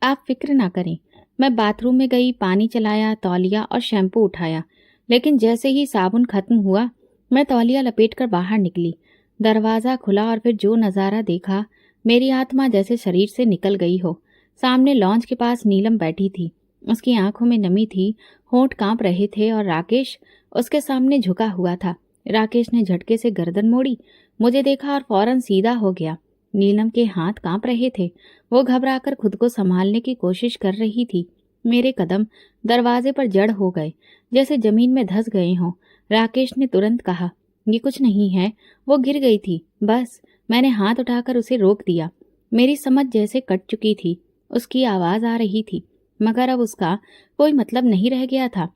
आप फिक्र ना करें। मैं बाथरूम में गई, पानी चलाया, तौलिया और शैम्पू उठाया, लेकिन जैसे ही साबुन खत्म हुआ, मैं तौलिया लपेटकर बाहर निकली। दरवाजा खुला और फिर जो नजारा देखा, मेरी आत्मा जैसे शरीर से निकल गई हो। सामने लॉन्च के पास नीलम बैठी थी। उसकी आंखों में नमी थी, होंठ कांप रहे थे, और राकेश उसके सामने झुका हुआ था। राकेश ने झटके से गर्दन मोड़ी, मुझे देखा और फौरन सीधा हो गया। नीलम के हाथ कांप रहे थे। वो घबराकर खुद को संभालने की कोशिश कर रही थी। मेरे कदम दरवाजे पर जड़ हो गए, जैसे जमीन में धंस गए हों। राकेश ने तुरंत कहा, ये कुछ नहीं है। वो गिर गई थी, बस। मैंने हाथ उठाकर उसे रोक दिया। मेरी समझ जैसे कट चुकी थी। उसकी आवाज आ रही थी, मगर अब उसका कोई मतलब नहीं रह गया था।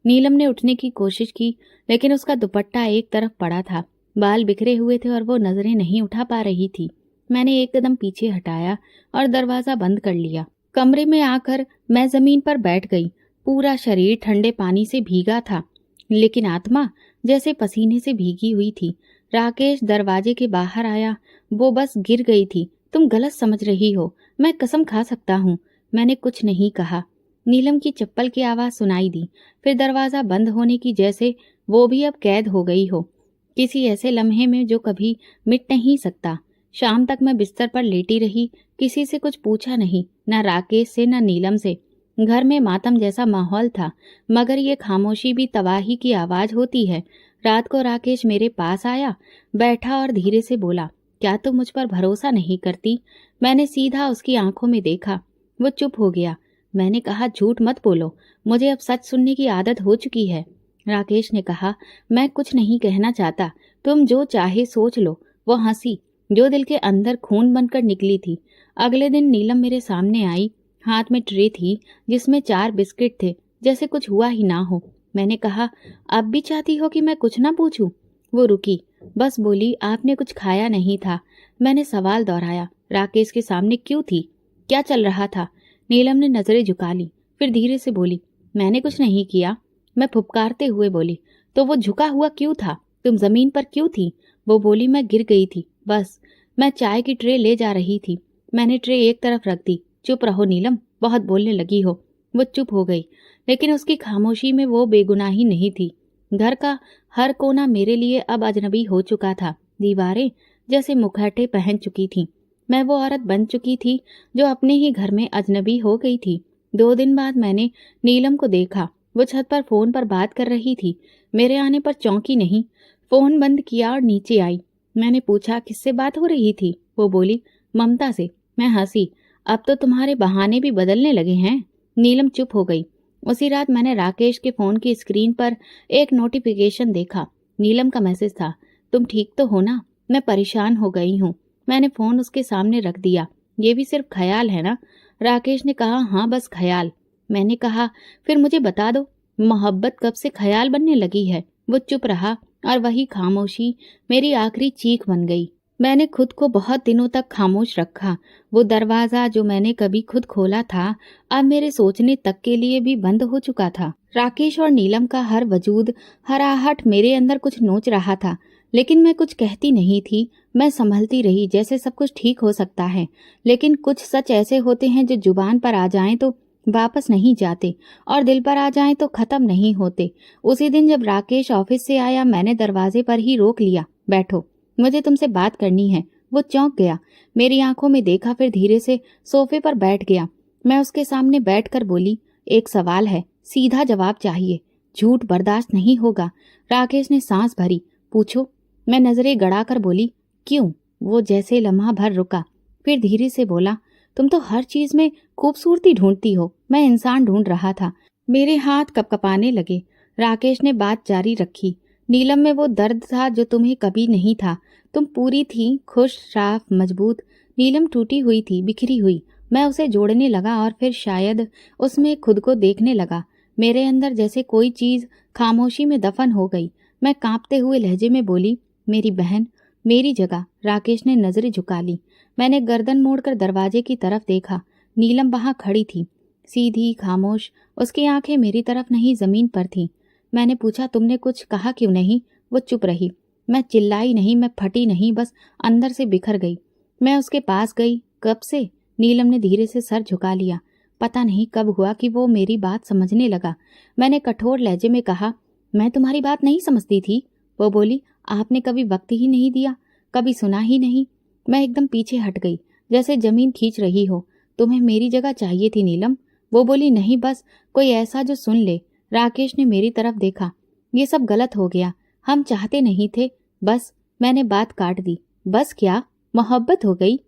नीलम ने उठने की कोशिश की, लेकिन उसका दुपट्टा एक तरफ पड़ा था, बाल बिखरे हुए थे और वो नजरें नहीं उठा पा रही थी। मैंने एक कदम पीछे हटाया और दरवाजा बंद कर लिया। कमरे में आकर मैं जमीन पर बैठ गई। पूरा शरीर ठंडे पानी से भीगा था, लेकिन आत्मा जैसे पसीने से भीगी हुई थी। राकेश दरवाजे के बाहर आया। वो बस गिर गई थी। तुम गलत समझ रही हो, मैं कसम खा सकता हूँ। मैंने कुछ नहीं कहा। नीलम की चप्पल की आवाज सुनाई दी, फिर दरवाजा बंद होने की, जैसे वो भी अब कैद हो गई हो। किसी ऐसे लम्हे में जो कभी मिट नहीं सकता। शाम तक मैं बिस्तर पर लेटी रही, किसी से कुछ पूछा नहीं, न राकेश से न नीलम से। घर में मातम जैसा माहौल था, मगर ये खामोशी भी तबाही की आवाज होती है। रात को राकेश मेरे पास आया, बैठा और धीरे से बोला, क्या तुम मुझ पर भरोसा नहीं करती? मैंने सीधा उसकी आंखों में देखा। वो चुप हो गया। मैंने कहा, झूठ मत बोलो, मुझे अब सच सुनने की आदत हो चुकी है। राकेश ने कहा, मैं कुछ नहीं कहना चाहता, तुम जो चाहे सोच लो। वो हंसी जो दिल के अंदर खून बनकर निकली थी। अगले दिन नीलम मेरे सामने आई, हाथ में ट्रे थी जिसमें 4 बिस्किट थे, जैसे कुछ हुआ ही ना हो। मैंने कहा, अब भी चाहती हो कि मैं कुछ ना पूछूं? वो रुकी, बस बोली, आपने कुछ खाया नहीं था। मैंने सवाल दोहराया, राकेश के सामने क्यों थी? क्या चल रहा था? नीलम ने नजरें झुका ली, फिर धीरे से बोली, मैंने कुछ नहीं किया। मैं फुपकारते हुए बोली, तो वो झुका हुआ क्यों था? तुम जमीन पर क्यों थी? वो बोली, मैं गिर गई थी बस। मैं चाय की ट्रे ले जा रही थी। मैंने ट्रे एक तरफ रख दी। चुप रहो नीलम, बहुत बोलने लगी हो। वो चुप हो गई, लेकिन उसकी खामोशी में वो बेगुनाही नहीं थी। घर का हर कोना मेरे लिए अब अजनबी हो चुका था। दीवारें जैसे मुखौटे पहन चुकी थीं। मैं वो औरत बन चुकी थी जो अपने ही घर में अजनबी हो गई थी। 2 दिन बाद मैंने नीलम को देखा। वो छत पर फोन पर बात कर रही थी। मेरे आने पर चौंकी नहीं, फोन बंद किया और नीचे आई। मैंने पूछा, किससे बात हो रही थी? वो बोली, ममता से। मैं हंसी, अब तो तुम्हारे बहाने भी बदलने लगे हैं। नीलम चुप हो गई। उसी रात मैंने राकेश के फोन की स्क्रीन पर एक नोटिफिकेशन देखा। नीलम का मैसेज था, तुम ठीक तो हो ना? मैं परेशान हो गई हूँ। मैंने फोन उसके सामने रख दिया। ये भी सिर्फ ख्याल है ना? राकेश ने कहा, हाँ बस ख्याल। मैंने कहा, फिर मुझे बता दो, मोहब्बत कब से ख्याल बनने लगी है? वो चुप रहा और वही खामोशी मेरी आखिरी चीख बन गई। मैंने खुद को बहुत दिनों तक खामोश रखा। वो दरवाजा जो मैंने कभी खुद खोला था, अब मेरे सोचने तक के लिए भी बंद हो चुका था। राकेश और नीलम का हर वजूद, हर आहट मेरे अंदर कुछ नोच रहा था, लेकिन मैं कुछ कहती नहीं थी। मैं संभलती रही, जैसे सब कुछ ठीक हो सकता है। लेकिन कुछ सच ऐसे होते हैं जो जुबान पर आ जाएं तो वापस नहीं जाते, और दिल पर आ जाएं तो खत्म नहीं होते। उसी दिन जब राकेश ऑफिस से आया, मैंने दरवाजे पर ही रोक लिया, बैठो, मुझे तुमसे बात करनी है। वो चौंक गया, मेरी आंखों में देखा, फिर धीरे से सोफे पर बैठ गया। मैं उसके सामने बैठकर बोली, एक सवाल है, सीधा जवाब चाहिए, झूठ बर्दाश्त नहीं होगा। राकेश ने सांस भरी, पूछो। मैं नजरें गड़ाकर बोली, क्यों? वो जैसे लम्हा भर रुका, फिर धीरे से बोला, तुम तो हर चीज में खूबसूरती ढूंढती हो, मैं इंसान ढूंढ रहा था। मेरे हाथ कपकपाने लगे। राकेश ने बात जारी रखी, नीलम में वो दर्द था जो तुम्हें कभी नहीं था। तुम पूरी थी, खुश, साफ, मजबूत। नीलम टूटी हुई थी, बिखरी हुई। मैं उसे जोड़ने लगा और फिर शायद उसमें खुद को देखने लगा। मेरे अंदर जैसे कोई चीज खामोशी में दफन हो गई। मैं कांपते हुए लहजे में बोली, मेरी बहन, मेरी जगह। राकेश ने नजरें झुका ली। मैंने गर्दन मोड़कर दरवाजे की तरफ देखा। नीलम वहां खड़ी थी, सीधी, खामोश। उसकी आंखें मेरी तरफ नहीं, जमीन पर थीं। मैंने पूछा, तुमने कुछ कहा क्यों नहीं? वो चुप रही। मैं चिल्लाई नहीं, मैं फटी नहीं, बस अंदर से बिखर गई। मैं उसके पास गई, कब से? नीलम ने धीरे से सर झुका लिया। पता नहीं कब हुआ कि वो मेरी बात समझने लगा। मैंने कठोर लहजे में कहा, मैं तुम्हारी बात नहीं समझती थी। वो बोली, आपने कभी वक्त ही नहीं दिया, कभी सुना ही नहीं। मैं एकदम पीछे हट गई, जैसे जमीन खींच रही हो। तुम्हें मेरी जगह चाहिए थी नीलम। वो बोली, नहीं, बस कोई ऐसा जो सुन ले। राकेश ने मेरी तरफ देखा। ये सब गलत हो गया, हम चाहते नहीं थे, बस। मैंने बात काट दी। बस क्या? मोहब्बत हो गई।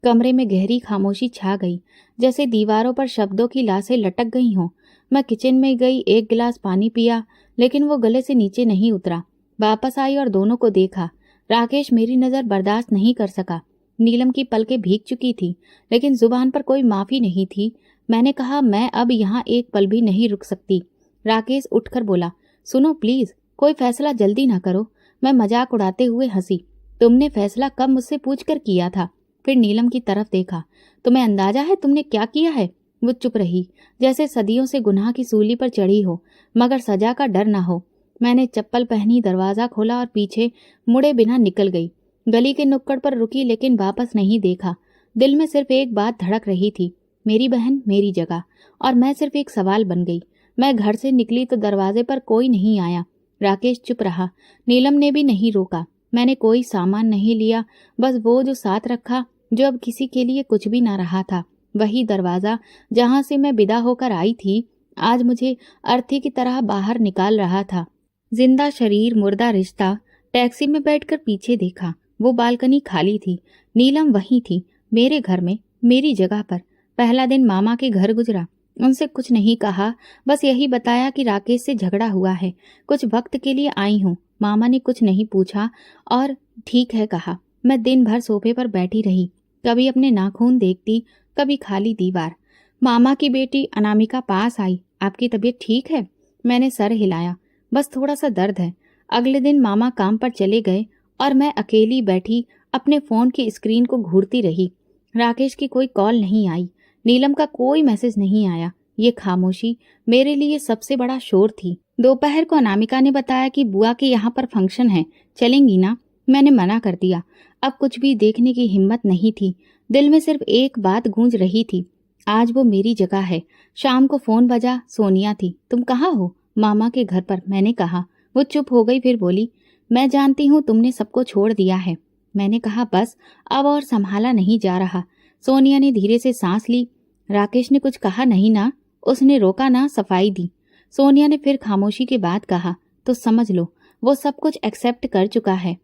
कमरे में गहरी खामोशी छा गई, जैसे दीवारों पर शब्दों की लाशें लटक गई हों। मैं किचन में गई, एक गिलास पानी पिया, लेकिन वो गले से नीचे नहीं उतरा। वापस आई और दोनों को देखा। राकेश मेरी नजर बर्दाश्त नहीं कर सका। नीलम की पलकें भीग चुकी थी, लेकिन जुबान पर कोई माफी नहीं थी। मैंने कहा, मैं अब यहाँ एक पल भी नहीं रुक सकती। राकेश उठकर बोला, सुनो प्लीज, कोई फैसला जल्दी ना करो। मैं मजाक उड़ाते हुए हंसी। तुमने फैसला कब मुझसे पूछकर किया था? फिर नीलम की तरफ देखा। तुम्हें अंदाजा है तुमने क्या किया है? वो चुप रही, जैसे सदियों से गुनाह की सूली पर चढ़ी हो, मगर सजा का डर ना हो। मैंने चप्पल पहनी, दरवाजा खोला और पीछे मुड़े बिना निकल गई। गली के नुक्कड़ पर रुकी, लेकिन वापस नहीं देखा। दिल में सिर्फ एक बात धड़क रही थी, मेरी बहन, मेरी जगह। और मैं सिर्फ एक सवाल बन गई। मैं घर से निकली तो दरवाजे पर कोई नहीं आया। राकेश चुप रहा। नीलम ने भी नहीं रोका। मैंने कोई सामान नहीं लिया, बस वो जो साथ रखा, जो अब किसी के लिए कुछ भी ना रहा था। वही दरवाजा जहां से मैं विदा होकर आई थी, आज मुझे अर्थी की तरह बाहर निकाल रहा था। जिंदा शरीर मुर्दा रिश्ता। टैक्सी में बैठकर पीछे देखा, वो बालकनी खाली थी। नीलम वहीं थी, मेरे घर में, मेरी जगह पर। पहला दिन मामा के घर गुजरा। उनसे कुछ नहीं कहा, बस यही बताया कि राकेश से झगड़ा हुआ है, कुछ वक्त के लिए आई हूँ। मामा ने कुछ नहीं पूछा और ठीक है कहा। मैं दिन भर सोफे पर बैठी रही, कभी अपने नाखून देखती, कभी खाली दीवार। मामा की बेटी अनामिका पास आई। आपकी तबीयत ठीक है? मैंने सर हिलाया। बस थोड़ा सा दर्द है। अगले दिन मामा काम पर चले गए और मैं अकेली बैठी अपने फोन की स्क्रीन को घूरती रही। राकेश की कोई कॉल नहीं आई, नीलम का कोई मैसेज नहीं आया। ये खामोशी मेरे लिए सबसे बड़ा शोर थी। दोपहर को अनामिका ने बताया कि बुआ के यहाँ पर फंक्शन है, चलेंगी ना? मैंने मना कर दिया। अब कुछ भी देखने की हिम्मत नहीं थी। दिल में सिर्फ एक बात गूंज रही थी, आज वो मेरी जगह है। शाम को फोन बजा, सोनिया थी। तुम कहाँ हो? मामा के घर पर, मैंने कहा। वो चुप हो गई, फिर बोली, मैं जानती हूँ तुमने सबको छोड़ दिया है। मैंने कहा बस, अब और संभाला नहीं जा रहा। सोनिया ने धीरे से सांस ली। राकेश ने कुछ कहा नहीं ना? उसने रोका ना, सफाई दी। सोनिया ने फिर खामोशी के बाद कहा, तो समझ लो वो सब कुछ एक्सेप्ट कर चुका है।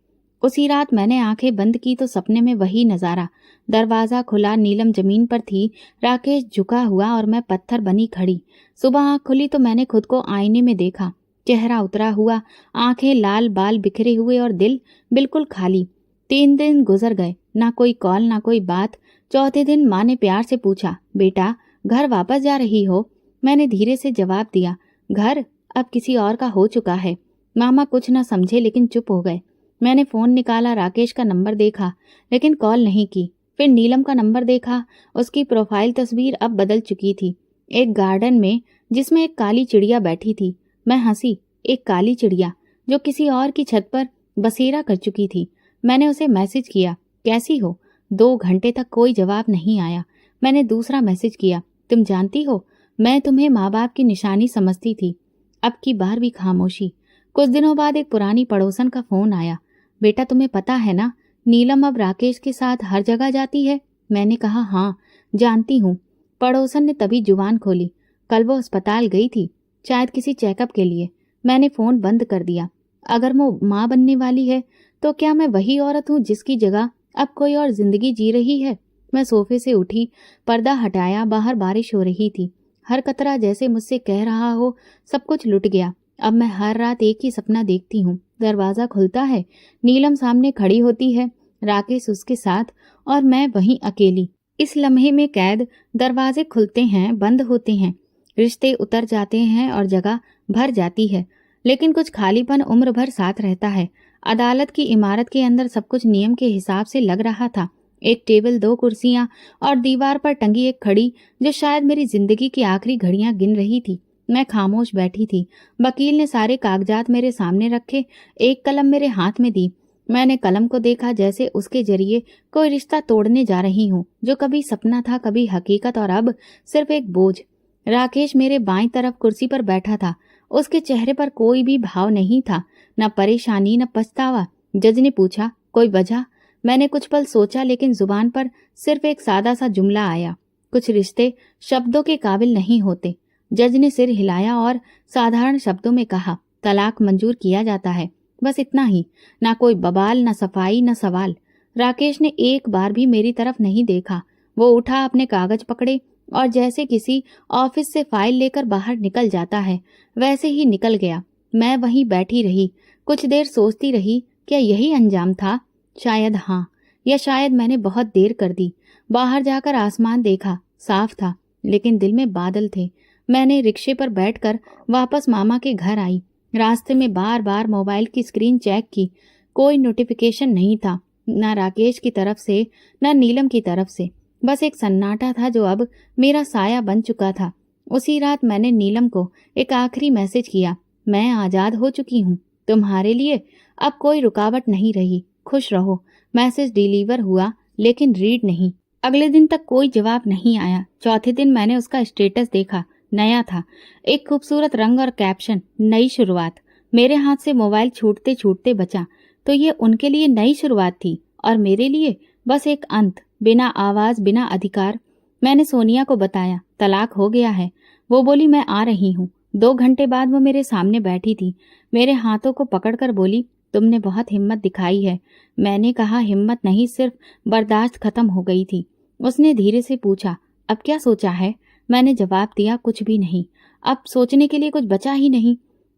उसी रात मैंने आंखें बंद की तो सपने में वही नजारा। दरवाजा खुला, नीलम जमीन पर थी, राकेश झुका हुआ और मैं पत्थर बनी खड़ी। सुबह आंख खुली तो मैंने खुद को आईने में देखा, चेहरा उतरा हुआ, आंखें लाल, बाल बिखरे हुए और दिल बिल्कुल खाली। 3 दिन गुजर गए, ना कोई कॉल ना कोई बात। चौथे दिन माँ ने प्यार से पूछा, बेटा घर वापस जा रही हो? मैंने धीरे से जवाब दिया, घर अब किसी और का हो चुका है। मामा कुछ न समझे लेकिन चुप हो गए। मैंने फोन निकाला, राकेश का नंबर देखा लेकिन कॉल नहीं की। फिर नीलम का नंबर देखा, उसकी प्रोफाइल तस्वीर अब बदल चुकी थी, एक गार्डन में जिसमें एक काली चिड़िया बैठी थी। मैं हंसी, एक काली चिड़िया जो किसी और की छत पर बसेरा कर चुकी थी। मैंने उसे मैसेज किया, कैसी हो? 2 घंटे तक कोई जवाब नहीं आया। मैंने दूसरा मैसेज किया, तुम जानती हो मैं तुम्हें माँ बाप की निशानी समझती थी। अब की बार भी खामोशी। कुछ दिनों बाद एक पुरानी पड़ोसन का फोन आया, बेटा तुम्हें पता है ना नीलम अब राकेश के साथ हर जगह जाती है? मैंने कहा हाँ जानती हूँ। पड़ोसन ने तभी जुबान खोली, कल वो अस्पताल गई थी, शायद किसी चेकअप के लिए। मैंने फोन बंद कर दिया। अगर वो माँ बनने वाली है तो क्या मैं वही औरत हूँ जिसकी जगह अब कोई और जिंदगी जी रही है? मैं सोफे से उठी, पर्दा हटाया। बाहर बारिश हो रही थी। हर कतरा जैसे मुझसे कह रहा हो सब कुछ लुट गया। अब मैं हर रात एक ही सपना देखती हूँ। दरवाजा खुलता है, नीलम सामने खड़ी होती है, राकेश उसके साथ और मैं वहीं अकेली। इस लम्हे में कैद। दरवाजे खुलते हैं, बंद होते हैं, रिश्ते उतर जाते हैं और जगह भर जाती है, लेकिन कुछ खालीपन उम्र भर साथ रहता है। अदालत की इमारत के अंदर सब कुछ नियम के हिसाब से लग रहा था। एक टेबल, 2 कुर्सियां और दीवार पर टंगी एक घड़ी जो शायद मेरी जिंदगी की आखिरी घड़ियां गिन रही थी। मैं खामोश बैठी थी। वकील ने सारे कागजात मेरे सामने रखे, एक कलम मेरे हाथ में दी। मैंने कलम को देखा जैसे उसके जरिए कोई रिश्ता तोड़ने जा रही हूँ, जो कभी सपना था, कभी हकीकत और अब सिर्फ एक बोझ। राकेश मेरे बाईं तरफ कुर्सी पर बैठा था। उसके चेहरे पर कोई भी भाव नहीं था, न परेशानी न पछतावा। जज ने पूछा, कोई वजह? मैंने कुछ पल सोचा, लेकिन जुबान पर सिर्फ एक सादा सा जुमला आया, कुछ रिश्ते शब्दों के काबिल नहीं होते। जज ने सिर हिलाया और साधारण शब्दों में कहा, तलाक मंजूर किया जाता है। बस इतना ही, ना कोई बवाल, ना सफाई, ना सवाल। राकेश ने एक बार भी मेरी तरफ नहीं देखा। वो उठा, अपने कागज पकड़े और जैसे किसी ऑफिस से फाइल लेकर बाहर निकल जाता है वैसे ही निकल गया। मैं वहीं बैठी रही, कुछ देर सोचती रही, क्या यही अंजाम था? शायद हाँ, या शायद मैंने बहुत देर कर दी। बाहर जाकर आसमान देखा, साफ था, लेकिन दिल में बादल थे। मैंने रिक्शे पर बैठकर वापस मामा के घर आई। रास्ते में बार बार मोबाइल की स्क्रीन चेक की, कोई नोटिफिकेशन नहीं था, ना राकेश की तरफ से ना नीलम की तरफ से। बस एक सन्नाटा था जो अब मेरा साया बन चुका था। उसी रात मैंने नीलम को एक आखिरी मैसेज किया, मैं आजाद हो चुकी हूँ, तुम्हारे लिए अब कोई रुकावट नहीं रही, खुश रहो। मैसेज डिलीवर हुआ लेकिन रीड नहीं। अगले दिन तक कोई जवाब नहीं आया। चौथे दिन मैंने उसका स्टेटस देखा, नया था, एक खूबसूरत रंग और कैप्शन, नई शुरुआत। मेरे हाथ से मोबाइल छूटते छूटते बचा तो ये उनके लिए नई शुरुआत थी और मेरे लिए बस एक अंत, बिना आवाज, बिना अधिकार। मैंने सोनिया को बताया तलाक हो गया है। वो बोली मैं आ रही हूँ। 2 घंटे बाद वो मेरे सामने बैठी थी, मेरे हाथों को पकड़कर बोली तुमने बहुत हिम्मत दिखाई है। मैंने कहा हिम्मत नहीं, सिर्फ बर्दाश्त खत्म हो गई थी। उसने धीरे से पूछा अब क्या सोचा है? मैंने जवाब दिया कुछ भी नहीं, अब सोचने के लिए कुछ बचा ही नहीं।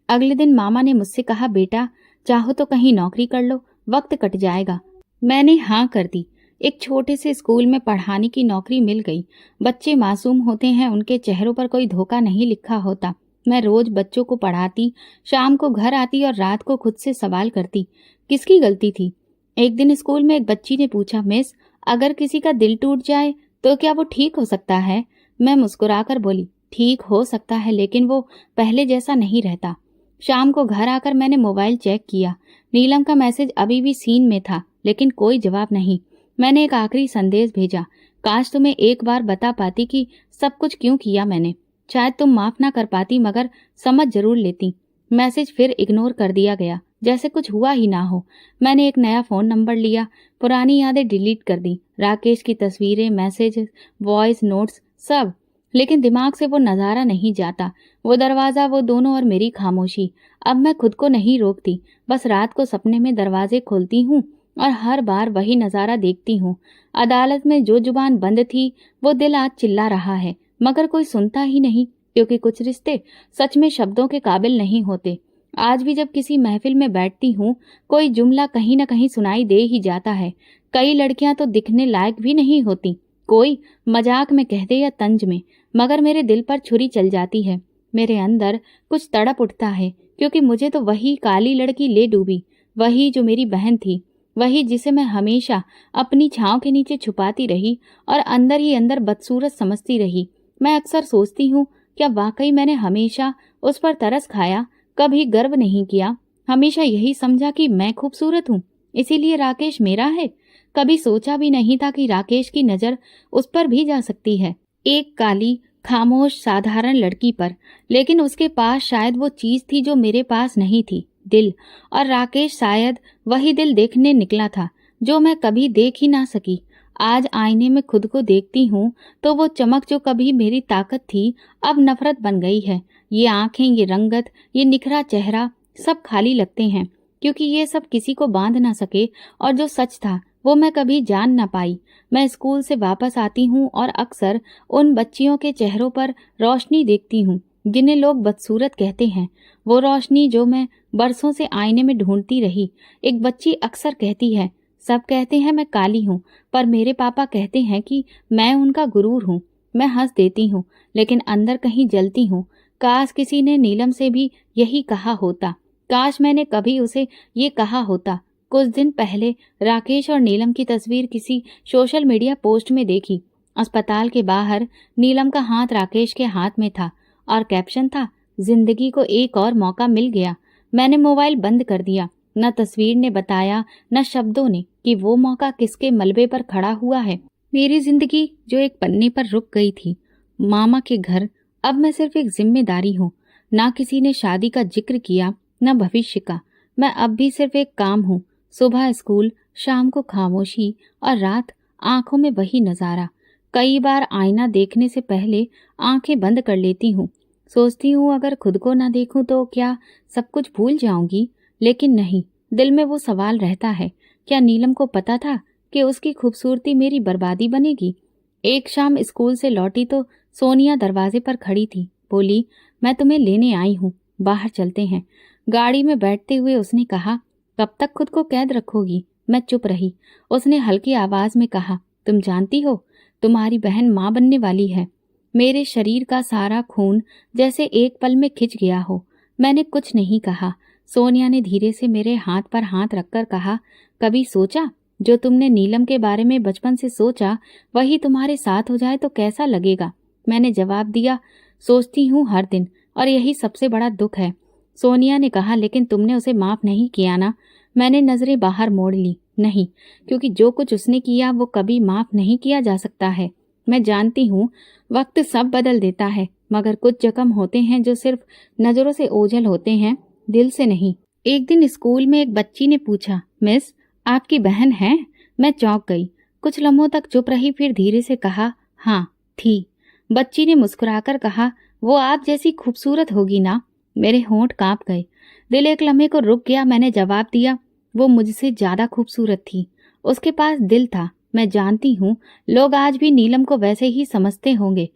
अगले दिन मामा ने मुझसे कहा बेटा चाहो तो कहीं नौकरी कर लो, वक्त कट जाएगा। मैंने हाँ कर दी। एक छोटे से स्कूल में पढ़ाने की नौकरी मिल गई। बच्चे मासूम होते हैं, उनके चेहरों पर कोई धोखा नहीं लिखा होता। मैं रोज बच्चों को पढ़ाती, शाम को घर आती और रात को खुद से सवाल करती किसकी गलती थी। एक दिन स्कूल में एक बच्ची ने पूछा मिस अगर किसी का दिल टूट जाए तो क्या वो ठीक हो सकता है? मैं मुस्कुराकर बोली ठीक हो सकता है, लेकिन वो पहले जैसा नहीं रहता। शाम को घर आकर मैंने मोबाइल चेक किया। नीलम का मैसेज अभी भी सीन में था, लेकिन कोई जवाब नहीं। मैंने एक आखिरी संदेश भेजा, काश तुम्हें एक बार बता पाती कि सब कुछ क्यों किया मैंने। शायद तुम माफ ना कर पाती, मगर समझ जरूर लेती। मैसेज फिर इग्नोर कर दिया गया, जैसे कुछ हुआ ही ना हो। मैंने एक नया फोन नंबर लिया, पुरानी यादें डिलीट कर दी, राकेश की तस्वीरें, मैसेज, वॉइस नोट्स, सब। लेकिन दिमाग से वो नजारा नहीं जाता, वो दरवाजा, वो दोनों और मेरी खामोशी। अब मैं खुद को नहीं रोकती, बस रात को सपने में दरवाजे खोलती हूँ और हर बार वही नजारा देखती हूँ। अदालत में जो जुबान बंद थी वो दिल आज चिल्ला रहा है, मगर कोई सुनता ही नहीं, क्योंकि कुछ रिश्ते सच में शब्दों के काबिल नहीं होते। आज भी जब किसी महफिल में बैठती हूँ, कोई जुमला कहीं न कहीं सुनाई दे ही जाता है। कई लड़कियां तो दिखने लायक भी नहीं होती, कोई मजाक में कह दे या तंज में, मगर मेरे दिल पर छुरी चल जाती है। मेरे अंदर कुछ तड़प उठता है, क्योंकि मुझे तो वही काली लड़की ले डूबी, वही जो मेरी बहन थी, वही जिसे मैं हमेशा अपनी छांव के नीचे छुपाती रही और अंदर ही अंदर बदसूरत समझती रही। मैं अक्सर सोचती हूँ क्या वाकई मैंने हमेशा उस पर तरस खाया, कभी गर्व नहीं किया, हमेशा यही समझा कि मैं खूबसूरत हूँ, इसीलिए राकेश मेरा है। कभी सोचा भी नहीं था कि राकेश की नजर उस पर भी जा सकती है, एक काली खामोश साधारण लड़की पर। लेकिन उसके पास शायद वो चीज थी जो मेरे पास नहीं थी, दिल। और राकेश शायद वही दिल देखने निकला था जो मैं कभी देख ही ना सकी। आज आईने में खुद को देखती हूँ तो वो चमक जो कभी मेरी ताकत थी अब नफरत बन गई है। ये आंखें, ये रंगत, ये निखरा चेहरा सब खाली लगते हैं, क्योंकि ये सब किसी को बांध ना सके और जो सच था वो मैं कभी जान ना पाई। मैं स्कूल से वापस आती हूँ और अक्सर उन बच्चियों के चेहरों पर रोशनी देखती हूँ जिन्हें लोग बदसूरत कहते हैं, वो रोशनी जो मैं बरसों से आईने में ढूंढती रही। एक बच्ची अक्सर कहती है सब कहते हैं मैं काली हूँ, पर मेरे पापा कहते हैं कि मैं उनका गुरूर हूँ। मैं हंस देती हूँ, लेकिन अंदर कहीं जलती हूँ। काश किसी ने नीलम से भी यही कहा होता, काश मैंने कभी उसे ये कहा होता। कुछ दिन पहले राकेश और नीलम की तस्वीर किसी सोशल मीडिया पोस्ट में देखी। अस्पताल के बाहर नीलम का हाथ राकेश के हाथ में था और कैप्शन था जिंदगी को एक और मौका मिल गया। मैंने मोबाइल बंद कर दिया। न तस्वीर ने बताया, न शब्दों ने कि वो मौका किसके मलबे पर खड़ा हुआ है। मेरी जिंदगी जो एक पन्ने पर रुक गई थी, मामा के घर, अब मैं सिर्फ एक जिम्मेदारी हूँ। ना किसी ने शादी का जिक्र किया, न भविष्य का। मैं अब भी सिर्फ एक काम हूँ, सुबह स्कूल, शाम को खामोशी और रात आंखों में वही नजारा। कई बार आईना देखने से पहले आंखें बंद कर लेती हूँ। सोचती हूँ अगर खुद को ना देखूं तो क्या सब कुछ भूल जाऊंगी, लेकिन नहीं, दिल में वो सवाल रहता है, क्या नीलम को पता था कि उसकी खूबसूरती मेरी बर्बादी बनेगी? एक शाम स्कूल से लौटी तो सोनिया दरवाजे पर खड़ी थी। बोली मैं तुम्हें लेने आई हूँ, बाहर चलते हैं। गाड़ी में बैठते हुए उसने कहा कब तक खुद को कैद रखोगी? मैं चुप रही। उसने हल्की आवाज में कहा तुम जानती हो तुम्हारी बहन माँ बनने वाली है। मेरे शरीर का सारा खून जैसे एक पल में खिंच गया हो। मैंने कुछ नहीं कहा। सोनिया ने धीरे से मेरे हाथ पर हाथ रखकर कहा कभी सोचा जो तुमने नीलम के बारे में बचपन से सोचा वही तुम्हारे साथ हो जाए तो कैसा लगेगा? मैंने जवाब दिया सोचती हूँ हर दिन, और यही सबसे बड़ा दुख है। सोनिया ने कहा लेकिन तुमने उसे माफ नहीं किया ना? मैंने नजरें बाहर मोड़ ली। नहीं, क्योंकि जो कुछ उसने किया वो कभी माफ नहीं किया जा सकता है। मैं जानती हूँ वक्त सब बदल देता है, मगर कुछ जख्म होते हैं जो सिर्फ नजरों से ओझल होते हैं, दिल से नहीं। एक दिन स्कूल में एक बच्ची ने पूछा, मिस आपकी बहन है? मैं चौंक गई। कुछ लम्हों तक चुप रही, फिर धीरे से कहा, हाँ थी। बच्ची ने मुस्कुराकर कहा, वो आप जैसी खूबसूरत होगी ना। मेरे होंठ कांप गए। दिल एक लम्हे को रुक गया। मैंने जवाब दिया, वो मुझसे ज्यादा खूबसूरत थी। उसके पास दिल था। मैं जानती हूँ लोग आज भी नीलम को वैसे ही समझते होंगे,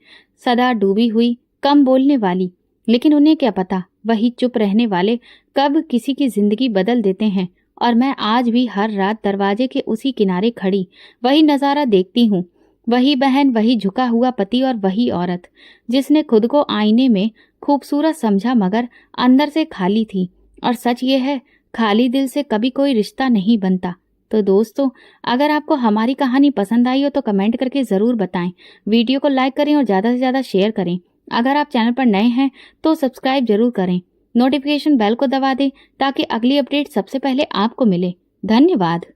सदा डूबी हुई, कम बोलने वाली। लेकिन उन्हें क्या पता, वही चुप रहने वाले कब किसी की जिंदगी बदल देते हैं। और मैं आज भी हर रात दरवाजे के उसी किनारे खड़ी वही नजारा देखती हूँ। वही बहन, वही झुका हुआ पति और वही औरत जिसने खुद को आईने में खूबसूरत समझा मगर अंदर से खाली थी। और सच ये है, खाली दिल से कभी कोई रिश्ता नहीं बनता। तो दोस्तों, अगर आपको हमारी कहानी पसंद आई हो तो कमेंट करके ज़रूर बताएं। वीडियो को लाइक करें और ज़्यादा से ज़्यादा शेयर करें। अगर आप चैनल पर नए हैं तो सब्सक्राइब जरूर करें। नोटिफिकेशन बेल को दबा दें ताकि अगली अपडेट सबसे पहले आपको मिले। धन्यवाद।